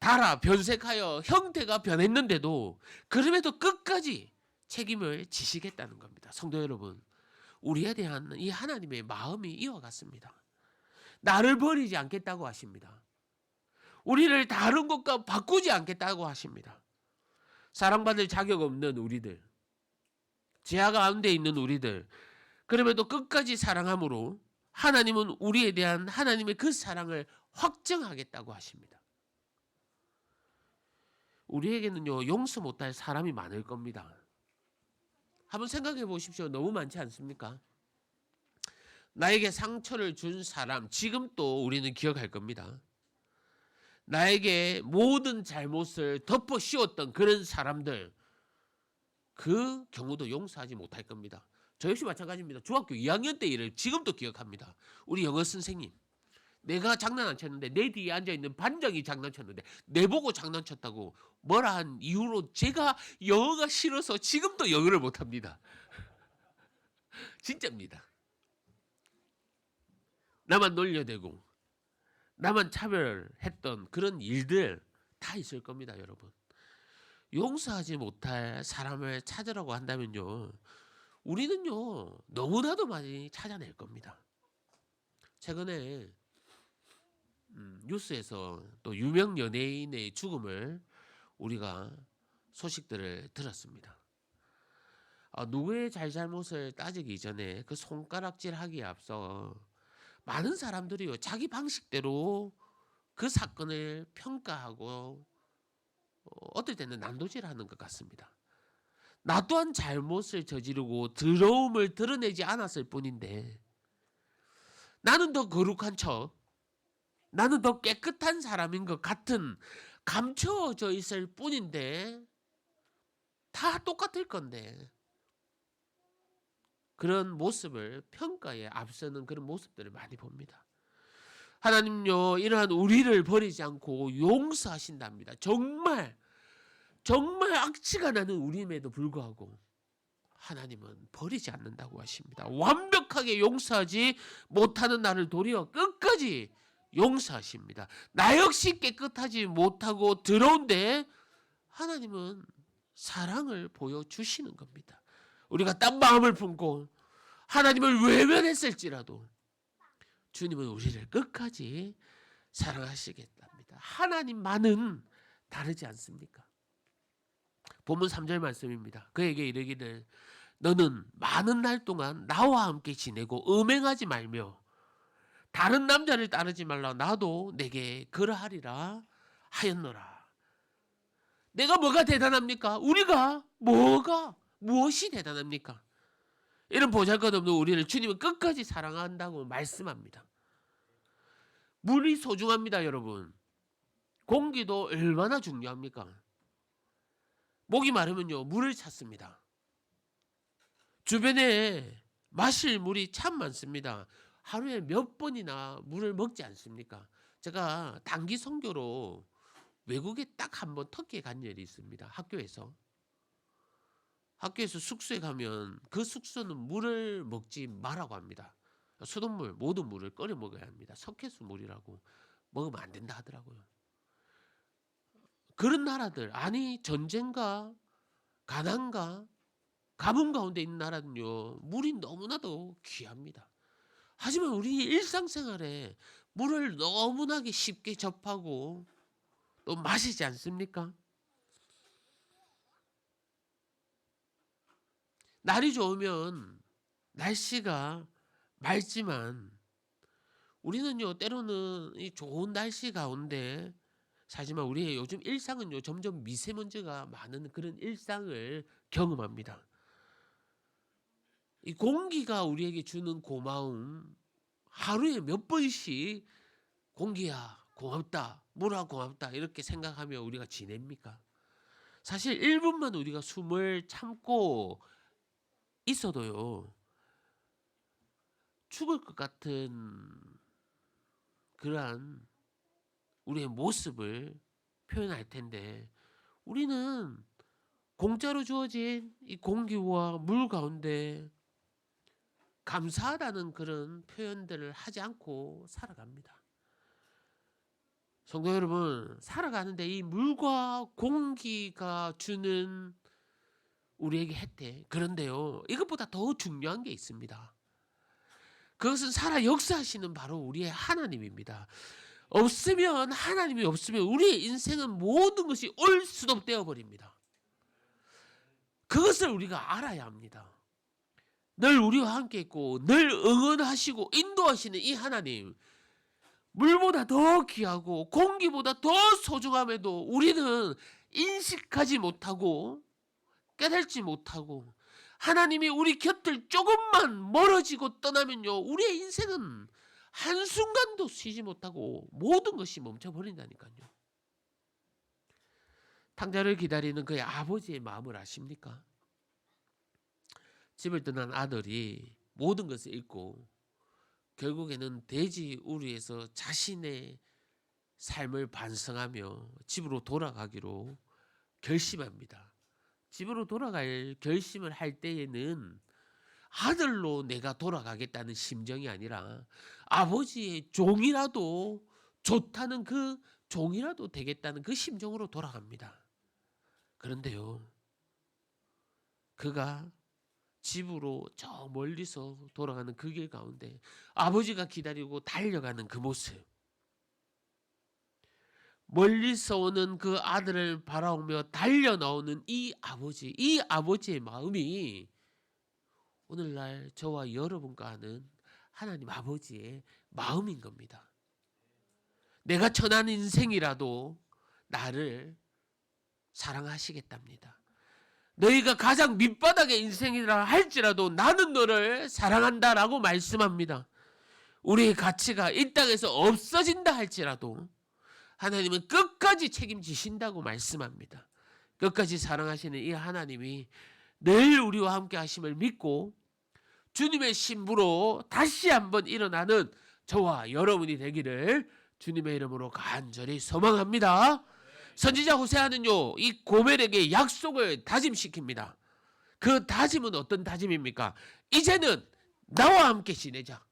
닳아 변색하여 형태가 변했는데도 그럼에도 끝까지 책임을 지시겠다는 겁니다. 성도 여러분, 우리에 대한 이 하나님의 마음이 이와 같습니다. 나를 버리지 않겠다고 하십니다. 우리를 다른 것과 바꾸지 않겠다고 하십니다. 사랑받을 자격 없는 우리들, 죄악 가운데 있는 우리들, 그럼에도 끝까지 사랑함으로 하나님은 우리에 대한 하나님의 그 사랑을 확정하겠다고 하십니다. 우리에게는요, 용서 못할 사람이 많을 겁니다. 한번 생각해 보십시오. 너무 많지 않습니까? 나에게 상처를 준 사람, 지금 또 우리는 기억할 겁니다. 나에게 모든 잘못을 덮어 씌웠던 그런 사람들, 그 경우도 용서하지 못할 겁니다. 저 역시 마찬가지입니다. 중학교 2학년 때 일을 지금도 기억합니다. 우리 영어 선생님, 내가 장난 안 쳤는데 내 뒤에 앉아있는 반장이 장난쳤는데 내보고 장난쳤다고 뭐라 한 이유로 제가 영어가 싫어서 지금도 영어를 못합니다. 진짜입니다. 나만 놀려대고 나만 차별했던 그런 일들 다 있을 겁니다, 여러분. 용서하지 못할 사람을 찾으라고 한다면요, 우리는요 너무나도 많이 찾아낼 겁니다. 최근에 뉴스에서 또 유명 연예인의 죽음을 우리가 소식들을 들었습니다. 누구의 잘잘못을 따지기 전에 그 손가락질하기에 앞서 많은 사람들이요, 자기 방식대로 그 사건을 평가하고 어떨 때는 난도질하는 것 같습니다. 나 또한 잘못을 저지르고 더러움을 드러내지 않았을 뿐인데 나는 더 거룩한 척, 나는 더 깨끗한 사람인 것 같은 감춰져 있을 뿐인데 다 똑같을 건데 그런 모습을 평가에 앞서는 그런 모습들을 많이 봅니다. 하나님요 이러한 우리를 버리지 않고 용서하신답니다. 정말 악취가 나는 우리임에도 불구하고 하나님은 버리지 않는다고 하십니다. 완벽하게 용서하지 못하는 나를 도리어 끝까지 용서하십니다. 나 역시 깨끗하지 못하고 더러운데 하나님은 사랑을 보여주시는 겁니다. 우리가 딴 마음을 품고 하나님을 외면했을지라도 주님은 우리를 끝까지 사랑하시겠답니다. 하나님만은 다르지 않습니까? 본문 3절 말씀입니다. 그에게 이르기를 너는 많은 날 동안 나와 함께 지내고 음행하지 말며 다른 남자를 따르지 말라. 나도 내게 그러하리라 하였노라. 내가 뭐가 대단합니까? 우리가 무엇이 대단합니까? 이런 보잘것없는 우리를 주님은 끝까지 사랑한다고 말씀합니다. 물이 소중합니다, 여러분. 공기도 얼마나 중요합니까? 목이 마르면요 물을 찾습니다. 주변에 마실 물이 참 많습니다. 하루에 몇 번이나 물을 먹지 않습니까? 제가 단기 선교로 외국에 딱 한 번 터키에 간 일이 있습니다. 학교에서 숙소에 가면 그 숙소는 물을 먹지 말라고 합니다. 수돗물, 모든 물을 끓여 먹어야 합니다. 석회수 물이라고 먹으면 안 된다 하더라고요. 그런 나라들, 아니 전쟁과 가난과 가뭄 가운데 있는 나라는요 물이 너무나도 귀합니다. 하지만 우리 일상생활에 물을 너무나게 쉽게 접하고 또 마시지 않습니까? 날이 좋으면 날씨가 맑지만 우리는요 때로는 이 좋은 날씨 가운데 하지만 우리의 요즘 일상은요 점점 미세먼지가 많은 그런 일상을 경험합니다. 이 공기가 우리에게 주는 고마움 하루에 몇 번씩 공기야 고맙다, 물아 고맙다 이렇게 생각하며 우리가 지냅니까? 사실 1분만 우리가 숨을 참고 있어도요 죽을 것 같은 그러한 우리의 모습을 표현할 텐데 우리는 공짜로 주어진 이 공기와 물 가운데 감사하다는 그런 표현들을 하지 않고 살아갑니다. 성도 여러분, 살아가는데 이 물과 공기가 주는 우리에게 혜택, 그런데요 이것보다 더 중요한 게 있습니다. 그것은 살아 역사하시는 바로 우리의 하나님입니다. 하나님이 없으면 우리의 인생은 모든 것이 올수록 되어버립니다. 그것을 우리가 알아야 합니다. 늘 우리와 함께 있고 늘 응원하시고 인도하시는 이 하나님, 물보다 더 귀하고 공기보다 더 소중함에도 우리는 인식하지 못하고 깨달지 못하고 하나님이 우리 곁을 조금만 멀어지고 떠나면요 우리의 인생은 한순간도 쉬지 못하고 모든 것이 멈춰버린다니까요. 탕자를 기다리는 그의 아버지의 마음을 아십니까? 집을 떠난 아들이 모든 것을 잃고 결국에는 돼지 우리에서 자신의 삶을 반성하며 집으로 돌아가기로 결심합니다. 집으로 돌아갈 결심을 할 때에는 아들로 내가 돌아가겠다는 심정이 아니라 아버지의 종이라도 좋다는 그 종이라도 되겠다는 그 심정으로 돌아갑니다. 그런데요 그가 집으로 저 멀리서 돌아가는 그 길 가운데 아버지가 기다리고 달려가는 그 모습, 멀리서 오는 그 아들을 바라보며 달려 나오는 이 아버지의 마음이 오늘날 저와 여러분과 하는 하나님 아버지의 마음인 겁니다. 내가 천한 인생이라도 나를 사랑하시겠답니다. 너희가 가장 밑바닥의 인생이라 할지라도 나는 너를 사랑한다라고 말씀합니다. 우리의 가치가 이 땅에서 없어진다 할지라도 하나님은 끝까지 책임지신다고 말씀합니다. 끝까지 사랑하시는 이 하나님이 늘 우리와 함께 하심을 믿고 주님의 신부로 다시 한번 일어나는 저와 여러분이 되기를 주님의 이름으로 간절히 소망합니다. 선지자 호세아는요, 이 고멜에게 약속을 다짐시킵니다. 그 다짐은 어떤 다짐입니까? 이제는 나와 함께 지내자.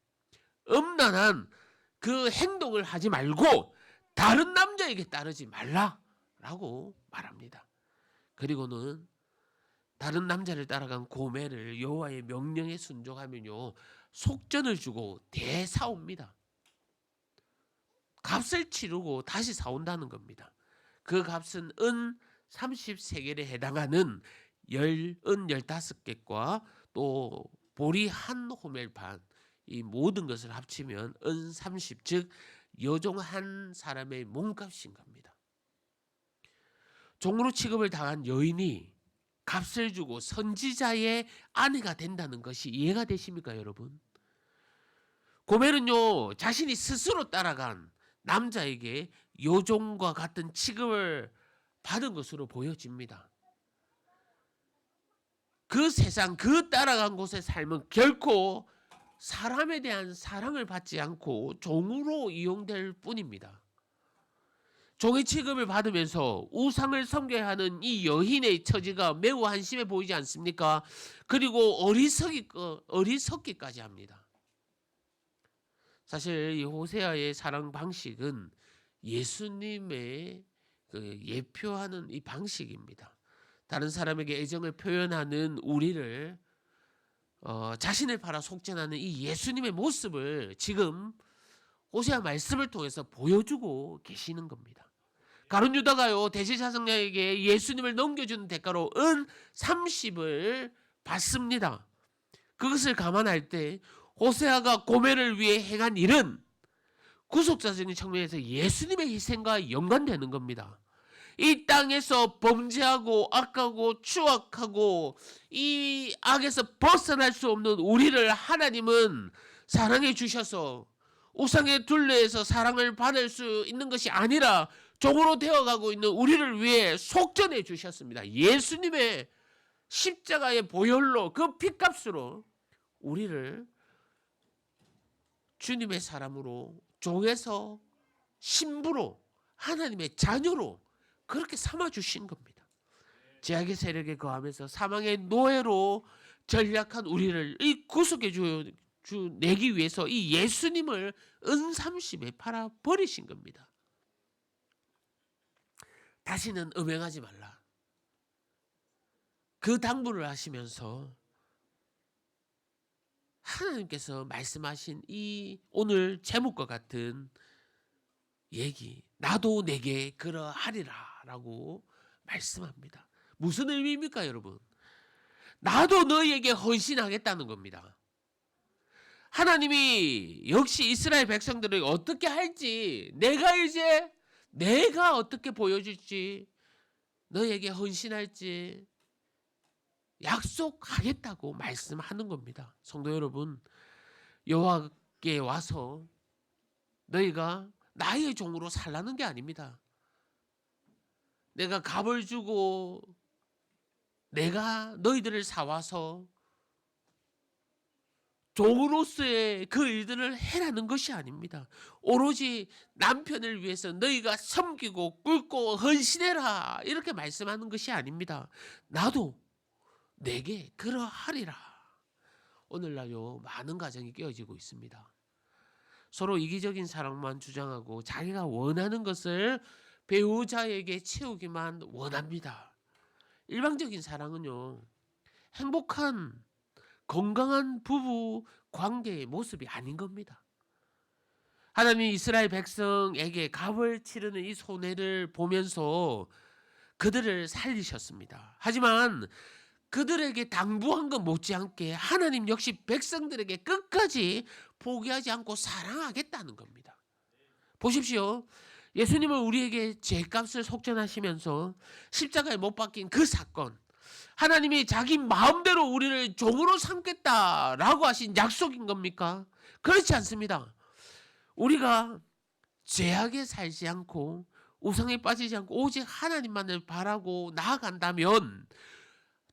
음란한 그 행동을 하지 말고 다른 남자에게 따르지 말라라고 말합니다. 그리고는 다른 남자를 따라간 고멜을 여호와의 명령에 순종하면요, 속전을 주고 대사옵니다. 값을 치르고 다시 사온다는 겁니다. 그 값은 은 33개에 해당하는 은 15개과 또 보리 한 호멜 반, 이 모든 것을 합치면 은 30, 즉 여종 한 사람의 몸값인 겁니다. 종으로 취급을 당한 여인이 값을 주고 선지자의 아내가 된다는 것이 이해가 되십니까, 여러분? 고멜은요, 자신이 스스로 따라간 남자에게 여종과 같은 취급을 받은 것으로 보여집니다. 그 세상, 그 따라간 곳의 삶은 결코 사람에 대한 사랑을 받지 않고 종으로 이용될 뿐입니다. 종의 취급을 받으면서 우상을 섬겨야 하는 이 여인의 처지가 매우 한심해 보이지 않습니까? 그리고 어리석기까지 합니다. 사실 이 호세아의 사랑 방식은 예수님의 예표하는 이 방식입니다. 다른 사람에게 애정을 표현하는 우리를 자신을 팔아 속전하는 이 예수님의 모습을 지금 호세아 말씀을 통해서 보여주고 계시는 겁니다. 가룟 유다가요, 대제사장에게 예수님을 넘겨주는 대가로 은 30을 받습니다. 그것을 감안할 때 호세아가 고멜을 위해 행한 일은 구속사적인 측면에서 예수님의 희생과 연관되는 겁니다. 이 땅에서 범죄하고 악하고 추악하고 이 악에서 벗어날 수 없는 우리를 하나님은 사랑해 주셔서 우상의 둘레에서 사랑을 받을 수 있는 것이 아니라 종으로 되어가고 있는 우리를 위해 속전해 주셨습니다. 예수님의 십자가의 보혈로, 그 피값으로 우리를 주님의 사람으로, 종에서 신부로, 하나님의 자녀로 그렇게 삼아주신 겁니다. 죄악의 세력에 거하면서 사망의 노예로 전락한 우리를 이 구속해 내기 위해서 이 예수님을 은 30에 팔아 버리신 겁니다. 다시는 음행하지 말라. 그 당부를 하시면서 하나님께서 말씀하신 이 오늘 제목과 같은 얘기, 나도 내게 그러하리라 라고 말씀합니다. 무슨 의미입니까, 여러분? 나도 너희에게 헌신하겠다는 겁니다. 하나님이 역시 이스라엘 백성들을 어떻게 할지, 내가 어떻게 보여줄지, 너희에게 헌신할지 약속하겠다고 말씀하는 겁니다. 성도 여러분, 여호와께 와서 너희가 나의 종으로 살라는 게 아닙니다. 내가 값을 주고 내가 너희들을 사와서 종으로서의 그 일들을 해라는 것이 아닙니다. 오로지 남편을 위해서 너희가 섬기고 꿇고 헌신해라, 이렇게 말씀하는 것이 아닙니다. 나도 내게 그러하리라. 오늘날요, 많은 가정이 깨어지고 있습니다. 서로 이기적인 사랑만 주장하고 자기가 원하는 것을 배우자에게 채우기만 원합니다. 일방적인 사랑은요, 행복한 건강한 부부 관계의 모습이 아닌 겁니다. 하나님이 이스라엘 백성에게 값을 치르는 이 손해를 보면서 그들을 살리셨습니다. 하지만 그들에게 당부한 것 못지않게 하나님 역시 백성들에게 끝까지 포기하지 않고 사랑하겠다는 겁니다. 보십시오. 예수님은 우리에게 죄값을 속전하시면서 십자가에 못 박힌 그 사건, 하나님이 자기 마음대로 우리를 종으로 삼겠다라고 하신 약속인 겁니까? 그렇지 않습니다. 우리가 죄악에 살지 않고 우상에 빠지지 않고 오직 하나님만을 바라고 나아간다면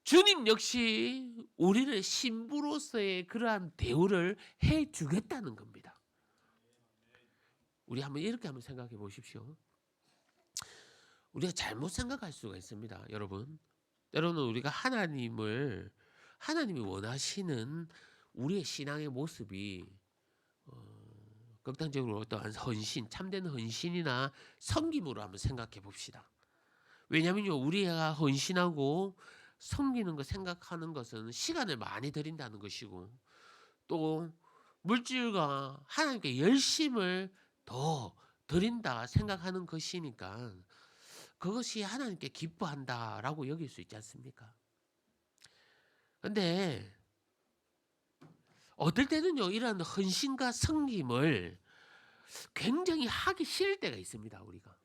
주님 역시 우리를 신부로서의 그러한 대우를 해주겠다는 겁니다. 우리 한번 이렇게 한번 생각해 보십시오. 우리가 잘못 생각할 수가 있습니다. 여러분, 때로는 우리가 하나님이 원하시는 우리의 신앙의 모습이 극단적으로 어떠한 헌신, 참된 헌신이나 섬김으로 한번 생각해 봅시다. 왜냐하면요, 우리가 헌신하고 섬기는 거 생각하는 것은 시간을 많이 들인다는 것이고, 또 물질과 하나님께 열심을 더 드린다 생각하는 것이니까 그것이 하나님께 기뻐한다라고 여길 수 있지 않습니까? 근데 어떨 때는요, 이런 헌신과 섬김을 굉장히 하기 싫을 때가 있습니다. 우리가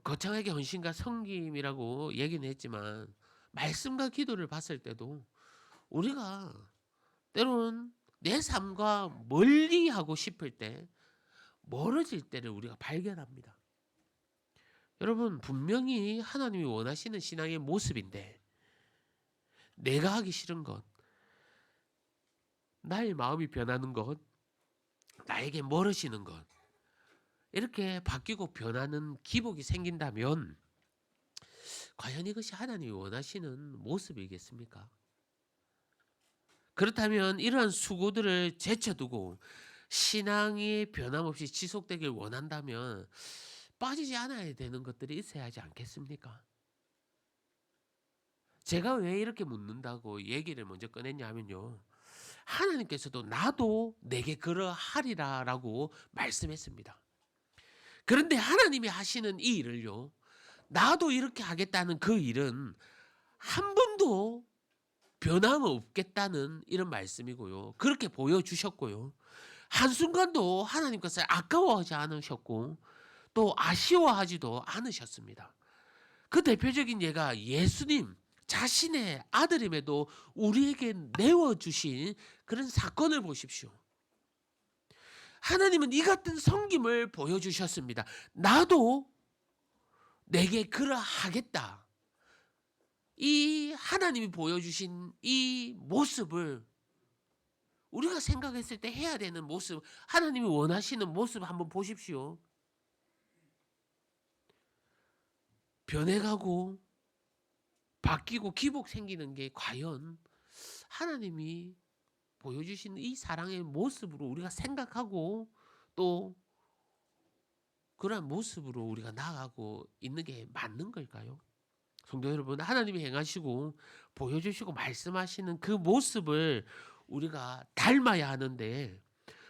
거창하게 헌신과 섬김이라고 얘기는 했지만 말씀과 기도를 봤을 때도 우리가 때로는 내 삶과 멀리 하고 싶을 때, 멀어질 때를 우리가 발견합니다. 여러분, 분명히 하나님이 원하시는 신앙의 모습인데 내가 하기 싫은 것, 나의 마음이 변하는 것, 나에게 멀어지는 것, 이렇게 바뀌고 변하는 기복이 생긴다면 과연 이것이 하나님이 원하시는 모습이겠습니까? 그렇다면 이러한 수고들을 제쳐두고 신앙이 변함없이 지속되길 원한다면 빠지지 않아야 되는 것들이 있어야 하지 않겠습니까? 제가 왜 이렇게 묻는다고 얘기를 먼저 꺼냈냐 하면요, 하나님께서도 나도 내게 그러하리라 라고 말씀했습니다. 그런데 하나님이 하시는 이 일을요, 나도 이렇게 하겠다는 그 일은 한 번도 변함없겠다는 이런 말씀이고요. 그렇게 보여주셨고요. 한순간도 하나님 것을 아까워하지 않으셨고 또 아쉬워하지도 않으셨습니다. 그 대표적인 예가 예수님 자신의 아들임에도 우리에게 내어주신 그런 사건을 보십시오. 하나님은 이 같은 섬김을 보여주셨습니다. 나도 내게 그러하겠다. 이 하나님이 보여주신 이 모습을 우리가 생각했을 때 해야 되는 모습, 하나님이 원하시는 모습 한번 보십시오. 변해가고 바뀌고 기복 생기는 게 과연 하나님이 보여주시는 이 사랑의 모습으로 우리가 생각하고 또 그러한 모습으로 우리가 나아가고 있는 게 맞는 걸까요? 성도 여러분, 하나님이 행하시고 보여주시고 말씀하시는 그 모습을 우리가 닮아야 하는데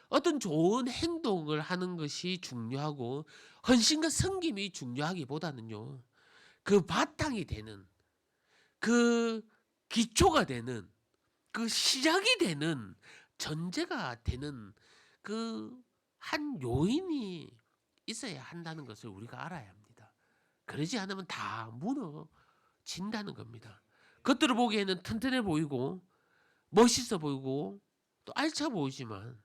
어떤 좋은 행동을 하는 것이 중요하고 헌신과 섬김이 중요하기보다는요, 그 바탕이 되는, 그 기초가 되는, 그 시작이 되는, 전제가 되는 그 한 요인이 있어야 한다는 것을 우리가 알아야 합니다. 그러지 않으면 다 무너진다는 겁니다. 겉으로 보기에는 튼튼해 보이고 멋있어 보이고 또 알차 보이지만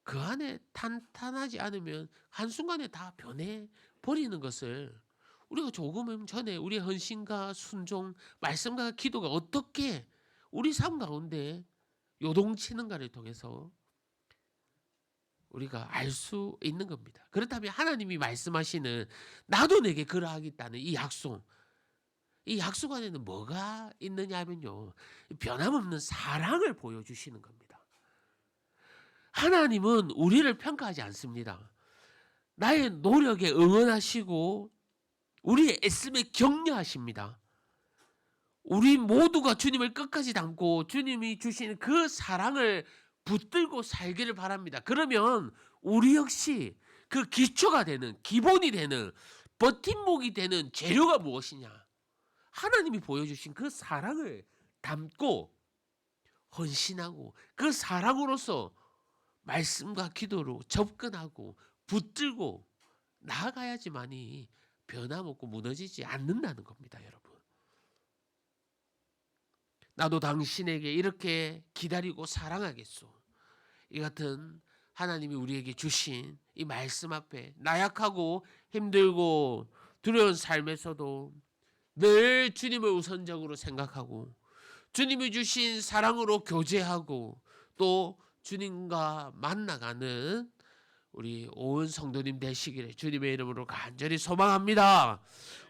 그 안에 탄탄하지 않으면 한순간에 다 변해 버리는 것을 우리가 조금 전에 우리의 헌신과 순종, 말씀과 기도가 어떻게 우리 삶 가운데 요동치는가를 통해서 우리가 알 수 있는 겁니다. 그렇다면 하나님이 말씀하시는 나도 내게 그러하겠다는 이 약속, 이 약속 안에는 뭐가 있느냐 하면요, 변함없는 사랑을 보여주시는 겁니다. 하나님은 우리를 평가하지 않습니다. 나의 노력에 응원하시고 우리의 애씀에 격려하십니다. 우리 모두가 주님을 끝까지 닮고 주님이 주시는 그 사랑을 붙들고 살기를 바랍니다. 그러면 우리 역시 그 기초가 되는, 기본이 되는, 버팀목이 되는 재료가 무엇이냐? 하나님이 보여주신 그 사랑을 담고 헌신하고 그 사랑으로서 말씀과 기도로 접근하고 붙들고 나아가야지만이 변함없고 무너지지 않는다는 겁니다, 여러분. 나도 당신에게 이렇게 기다리고 사랑하겠소. 이 같은 하나님이 우리에게 주신 이 말씀 앞에 나약하고 힘들고 두려운 삶에서도 늘 주님을 우선적으로 생각하고 주님이 주신 사랑으로 교제하고 또 주님과 만나가는 우리 온 성도님 되시기를 주님의 이름으로 간절히 소망합니다.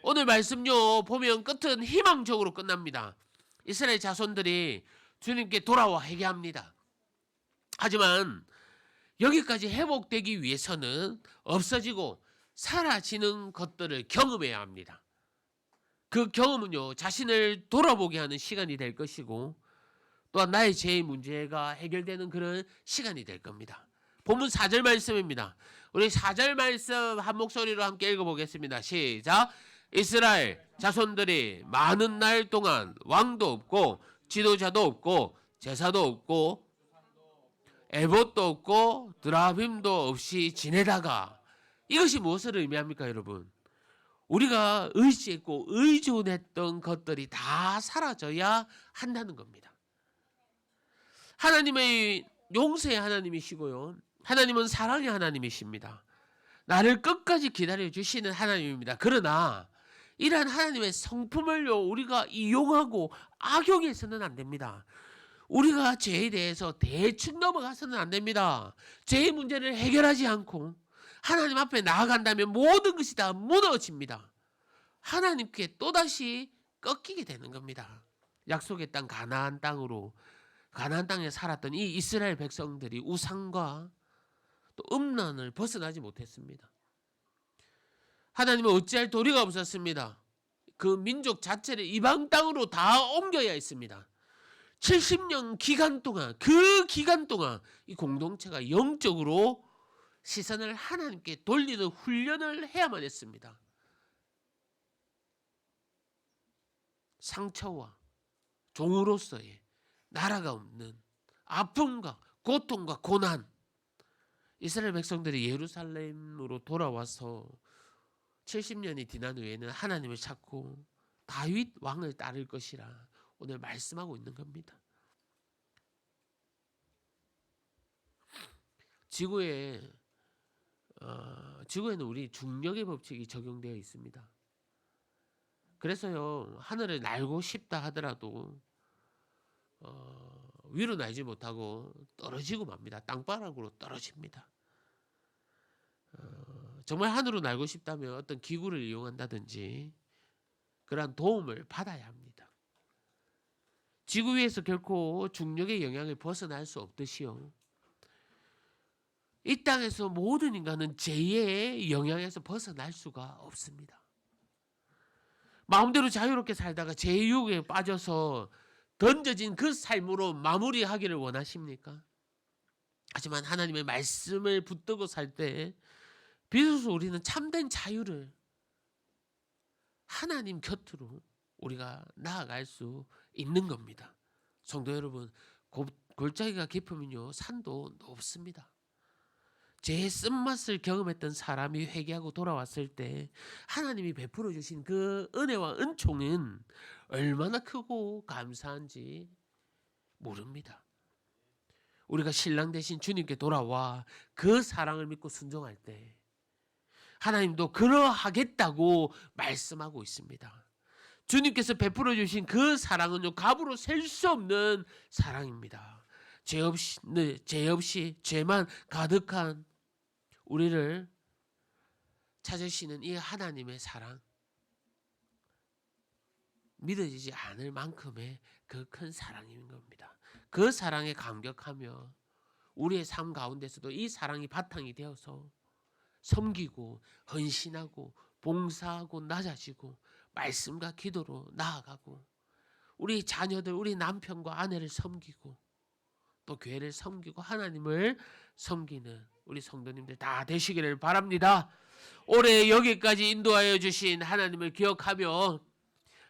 오늘 말씀요 보면 끝은 희망적으로 끝납니다. 이스라엘 자손들이 주님께 돌아와 회개합니다. 하지만 여기까지 회복되기 위해서는 없어지고 사라지는 것들을 경험해야 합니다. 그 경험은요 자신을 돌아보게 하는 시간이 될 것이고 또한 나의 죄의 문제가 해결되는 그런 시간이 될 겁니다. 본문 4절 말씀입니다. 우리 4절 말씀 한 목소리로 함께 읽어보겠습니다. 시작. 이스라엘 자손들이 많은 날 동안 왕도 없고 지도자도 없고 제사도 없고 에봇도 없고 드라빔도 없이 지내다가, 이것이 무엇을 의미합니까, 여러분? 우리가 의지했고 의존했던 것들이 다 사라져야 한다는 겁니다. 하나님의 용서의 하나님이시고요, 하나님은 사랑의 하나님이십니다. 나를 끝까지 기다려주시는 하나님입니다. 그러나 이러한 하나님의 성품을요 우리가 이용하고 악용해서는 안 됩니다. 우리가 죄에 대해서 대충 넘어가서는 안 됩니다. 죄의 문제를 해결하지 않고 하나님 앞에 나아간다면 모든 것이 다 무너집니다. 하나님께 또다시 꺾이게 되는 겁니다. 약속의 땅 가나안 땅으로, 가나안 땅에 살았던 이 이스라엘 백성들이 우상과 또 음란을 벗어나지 못했습니다. 하나님은 어찌할 도리가 없었습니다. 그 민족 자체를 이방 땅으로 다 옮겨야 했습니다. 70년 기간 동안, 그 기간 동안 이 공동체가 영적으로 시선을 하나님께 돌리는 훈련을 해야만 했습니다. 상처와 종으로서의 나라가 없는 아픔과 고통과 고난, 이스라엘 백성들이 예루살렘으로 돌아와서 70년이 지난 후에는 하나님을 찾고 다윗 왕을 따를 것이라 오늘 말씀하고 있는 겁니다. 지구에는 우리 중력의 법칙이 적용되어 있습니다. 그래서요 하늘을 날고 싶다 하더라도 위로 날지 못하고 떨어지고 맙니다. 땅바닥으로 떨어집니다. 정말 하늘로 날고 싶다면 어떤 기구를 이용한다든지 그러한 도움을 받아야 합니다. 지구 위에서 결코 중력의 영향을 벗어날 수 없듯이요, 이 땅에서 모든 인간은 죄의 영향에서 벗어날 수가 없습니다. 마음대로 자유롭게 살다가 죄의 유혹에 빠져서 던져진 그 삶으로 마무리하기를 원하십니까? 하지만 하나님의 말씀을 붙들고 살 때 비로소 우리는 참된 자유를 하나님 곁으로 우리가 나아갈 수 있는 겁니다. 성도 여러분, 골짜기가 깊으면요 산도 높습니다. 죄의 쓴맛을 경험했던 사람이 회개하고 돌아왔을 때 하나님이 베풀어 주신 그 은혜와 은총은 얼마나 크고 감사한지 모릅니다. 우리가 신랑 되신 주님께 돌아와 그 사랑을 믿고 순종할 때 하나님도 그러하겠다고 말씀하고 있습니다. 주님께서 베풀어 주신 그 사랑은요 값으로 셀 수 없는 사랑입니다. 죄 없이 죄만 가득한 우리를 찾으시는 이 하나님의 사랑, 믿어지지 않을 만큼의 그 큰 사랑인 겁니다. 그 사랑에 감격하며 우리의 삶 가운데서도 이 사랑이 바탕이 되어서 섬기고 헌신하고 봉사하고 낮아지고 말씀과 기도로 나아가고 우리 자녀들, 우리 남편과 아내를 섬기고 또 교회를 섬기고 하나님을 섬기는 우리 성도님들 다 되시기를 바랍니다. 올해 여기까지 인도하여 주신 하나님을 기억하며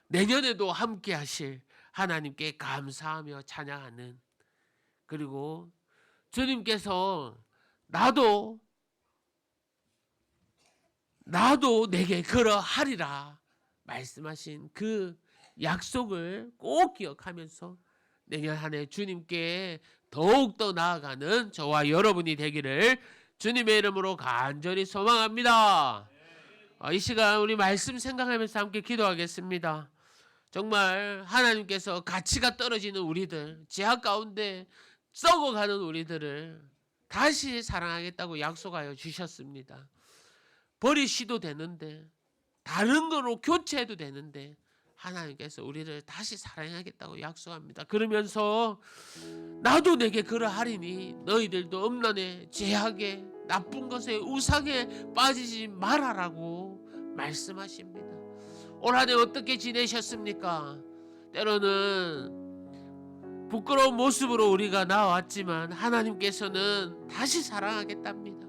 내년에도 함께 하실 하나님께 감사하며 찬양하는, 그리고 주님께서 나도 나도 내게 그러하리라 말씀하신 그 약속을 꼭 기억하면서 내년 한 해 주님께 더욱더 나아가는 저와 여러분이 되기를 주님의 이름으로 간절히 소망합니다. 이 시간 우리 말씀 생각하면서 함께 기도하겠습니다. 정말 하나님께서 가치가 떨어지는 우리들, 제약 가운데 썩어가는 우리들을 다시 사랑하겠다고 약속하여 주셨습니다. 버리시도 되는데, 다른 거로 교체해도 되는데 하나님께서 우리를 다시 사랑하겠다고 약속합니다. 그러면서 나도 내게 그러하리니 너희들도 음란에, 제약에, 나쁜 것에, 우상에 빠지지 말아라고 말씀하십니다. 올 한 해 어떻게 지내셨습니까? 때로는 부끄러운 모습으로 우리가 나왔지만 하나님께서는 다시 사랑하겠답니다.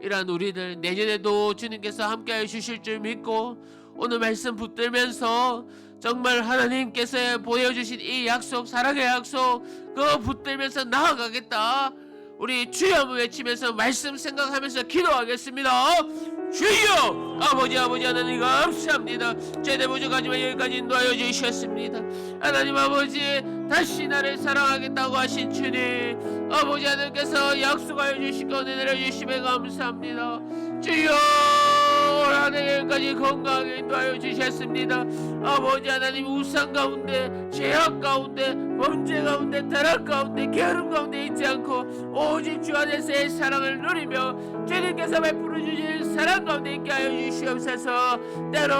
이러한 우리들 내년에도 주님께서 함께하여 주실 줄 믿고 오늘 말씀 붙들면서 정말 하나님께서 보여주신 이 약속, 사랑의 약속, 그거 붙들면서 나아가겠다. 우리 주여 외치면서 말씀 생각하면서 기도하겠습니다. 주여! 아버지 하나님 감사합니다. 제대 부족하지만 여기까지 인도하여 주셨습니다. 하나님 아버지, 다시 나를 사랑하겠다고 하신 주님, 아버지 하나님께서 약속하여 주시고 은혜 내려주심에 감사합니다. 주여, 올 한 해 여기까지 건강하게 인도하여 주셨습니다. 아버지 하나님, 우상 가운데, 죄악 가운데, 범죄 가운데, 타락 가운데, 게으름 가운데 있지 않고 오직 주 안에서의 사랑을 누리며 주님께서 베풀어 주실 사랑 가운데 있게 하여 주시옵소서. 때로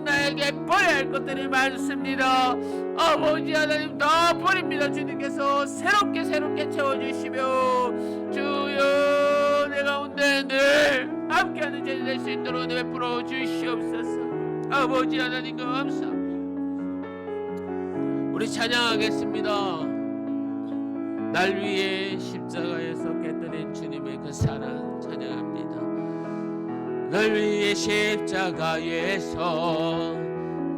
나에게 버려야 할 것들이 많습니다. 아버지 하나님, 다 버립니다. 주님께서 새롭게 채워주시며 주여, 내 가운데 늘 함께하는 자리 될 수 있도록 베풀어 주시옵소서. 아버지 하나님 감사합니다. 우리 찬양하겠습니다. 날 위해 십자가에서 깨뜨린 주님의 그 사랑 찬양합니다. 날 위해 십자가에서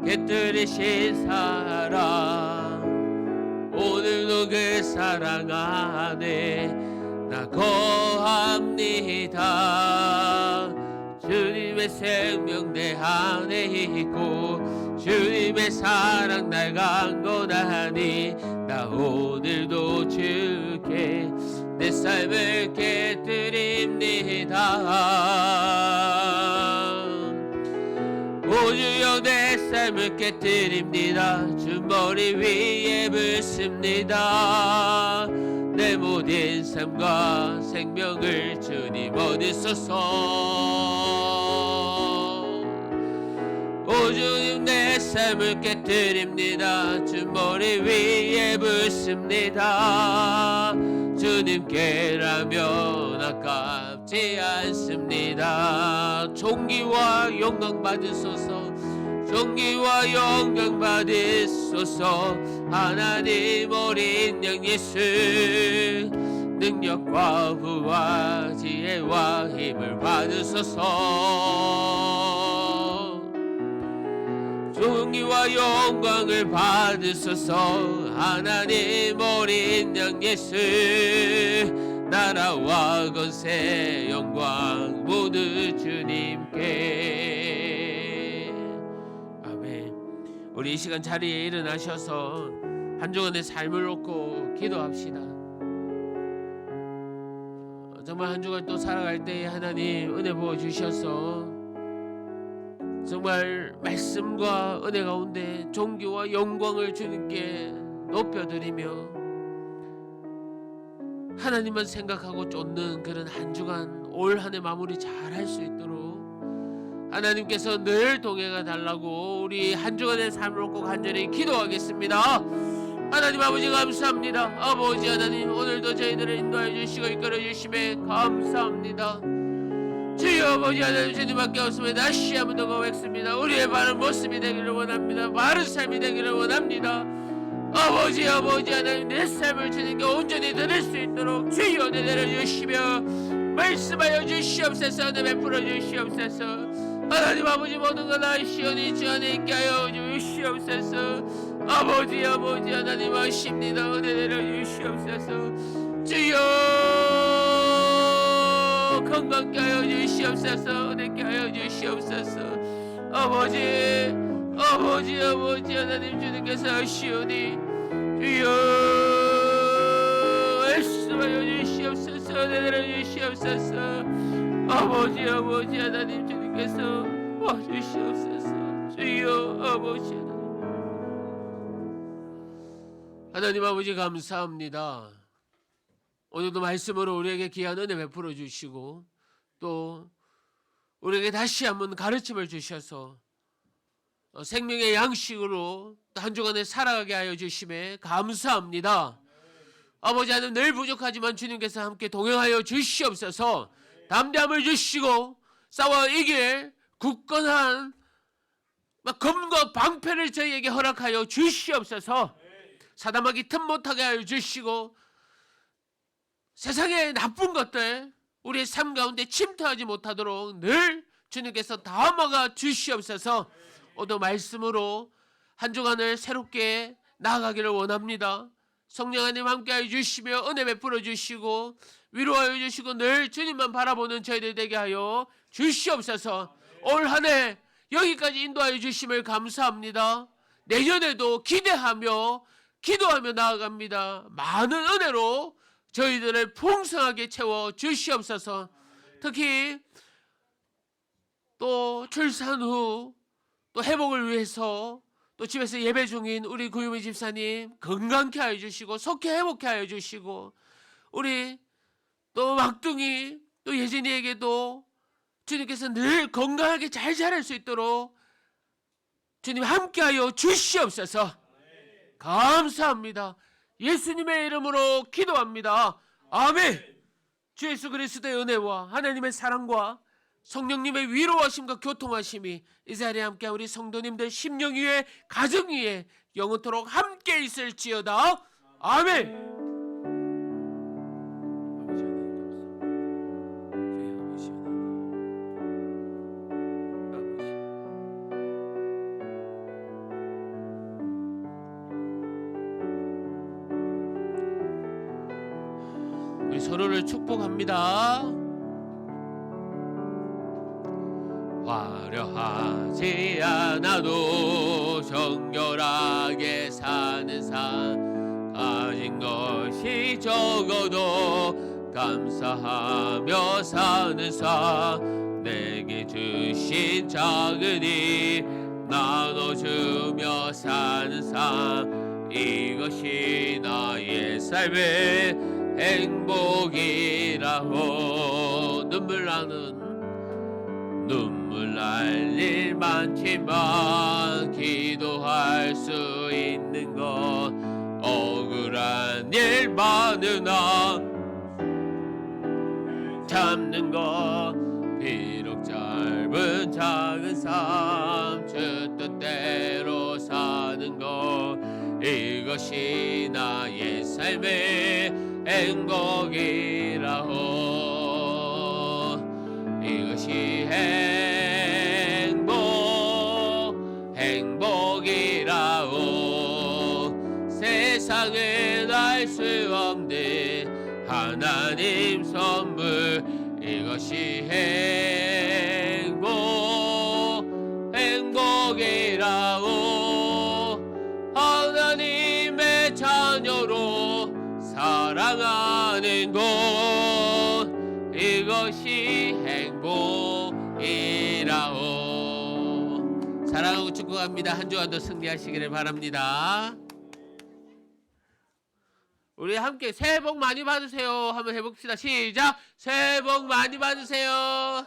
깨뜨리신 사랑, 오늘도 그 사랑 안에 나 거합니다. 주님의 생명 내 안에 있고 주님의 사랑 날 강건하니 나 오늘도 주께 내 삶을 깨뜨립니다. 오 주여, 내 삶을 깨뜨립니다. 주 머리 위에 붓습니다. 내 모든 삶과 생명을 주님 얻으소서. 오 주님, 내 삶을 깨뜨립니다. 주 머리 위에 붓습니다. 주님께라면 아깝지 않습니다. 존귀와 영광 받으소서. 존귀와 영광 받으소서. 하나님 어린 양 예수, 능력과 부와 지혜와 힘을 받으소서. 존귀와 영광을 받으소서. 하나님 어린 양 예수, 나라와 권세 영광 모두 주님께. 아멘. 우리 이 시간 자리에 일어나셔서 한 주간의 삶을 놓고 기도합시다. 정말 한 주간 또 살아갈 때에 하나님 은혜 부어주셔서 정말 말씀과 은혜 가운데 존귀와 영광을 주님께 높여드리며 하나님만 생각하고 쫓는 그런 한 주간 올 한 해 마무리 잘 할 수 있도록 하나님께서 늘 동행해 달라고 우리 한 주간의 삶을 놓고 간절히 기도하겠습니다. 하나님 아버지 감사합니다. 아버지 하나님, 오늘도 저희들을 인도해 주시고 이끌어 주심에 감사합니다. 주여 아버지 하나님, 주님밖에 없으면 다시 한번 더 고백습니다. 우리의 바른 모습이 되기를 원합니다. 바른 삶이 되기를 원합니다. 아버지 하나님, 내 삶을 주님께 온전히 드릴 수 있도록 주여 은혜 내려주시며 말씀하여 주시옵소서. 은혜 베풀어 주시옵소서. 하나님 아버지, 모든 것 다 시온이 주 안에 있게 하여 주시옵소서. 아버지 하나님 아십니다. 은혜 내려주시옵소서. 주여 건강케 하여 주시옵소서. 은혜케 하여 주시옵소서. 아버지 하나님 주님께서 하시오니 주여 말씀하여 주시옵소서. 은혜를 주시옵소서. 아버지 하나님 주님께서 와주시옵소서. 주여 아버지 하나님 아버지 감사합니다. 오늘도 말씀으로 우리에게 귀한 은혜 베풀어 주시고 또 우리에게 다시 한번 가르침을 주셔서 생명의 양식으로 한 주간에 살아가게 하여 주심에 감사합니다. 아버지 하나님 늘 부족하지만 주님께서 함께 동행하여 주시옵소서. 담대함을 주시고 싸워 이길 굳건한 검과 방패를 저희에게 허락하여 주시옵소서. 사담하기 틈 못하게 하여 주시고 세상의 나쁜 것들 우리의 삶 가운데 침투하지 못하도록 늘 주님께서 다 막아 주시옵소서. 오늘 말씀으로 한 주간을 새롭게 나아가기를 원합니다. 성령 하나님 함께하여 주시며 은혜 베풀어 주시고 위로하여 주시고 늘 주님만 바라보는 저희들 되게 하여 주시옵소서. 올 한 해 여기까지 인도하여 주심을 감사합니다. 내년에도 기대하며 기도하며 나아갑니다. 많은 은혜로 저희들을 풍성하게 채워 주시옵소서. 특히 또 출산 후 또 회복을 위해서 또 집에서 예배 중인 우리 구유미 집사님 건강케 하여 주시고 속히 회복케 하여 주시고 우리 또 막둥이 또 예진이에게도 주님께서 늘 건강하게 잘 자랄 수 있도록 주님 함께하여 주시옵소서. 감사합니다. 예수님의 이름으로 기도합니다. 아멘. 주 예수 그리스도의 은혜와 하나님의 사랑과 성령님의 위로하심과 교통하심이 이 자리에 함께 우리 성도님들 심령 위에 가정 위에 영원토록 함께 있을지어다. 아멘. 우리 서로를 축복합니다. 화려하지 않아도 정결하게 사는 삶 가진 것이 적어도 감사하며 사는 삶 내게 주신 작은 힘 나눠주며 사는 삶 이것이 나의 삶의 행복이라고 눈물 날 일 많지만 기도할 수 있는 것 억울한 일 많으나 참는 것 비록 짧은 작은 삶 주 뜻대로 사는 것 이것이 나의 삶의 행복이라고 이것이 행복이라고 세상에 알 수 없는 하나님 선물 이것이 행복이라고 하나님의 자녀로 사랑하는 것 이것이 행복이라고 사랑하고 축복합니다. 한 주간도 승리하시기를 바랍니다. 우리 함께 새해 복 많이 받으세요 한번 해봅시다. 시작. 새해 복 많이 받으세요.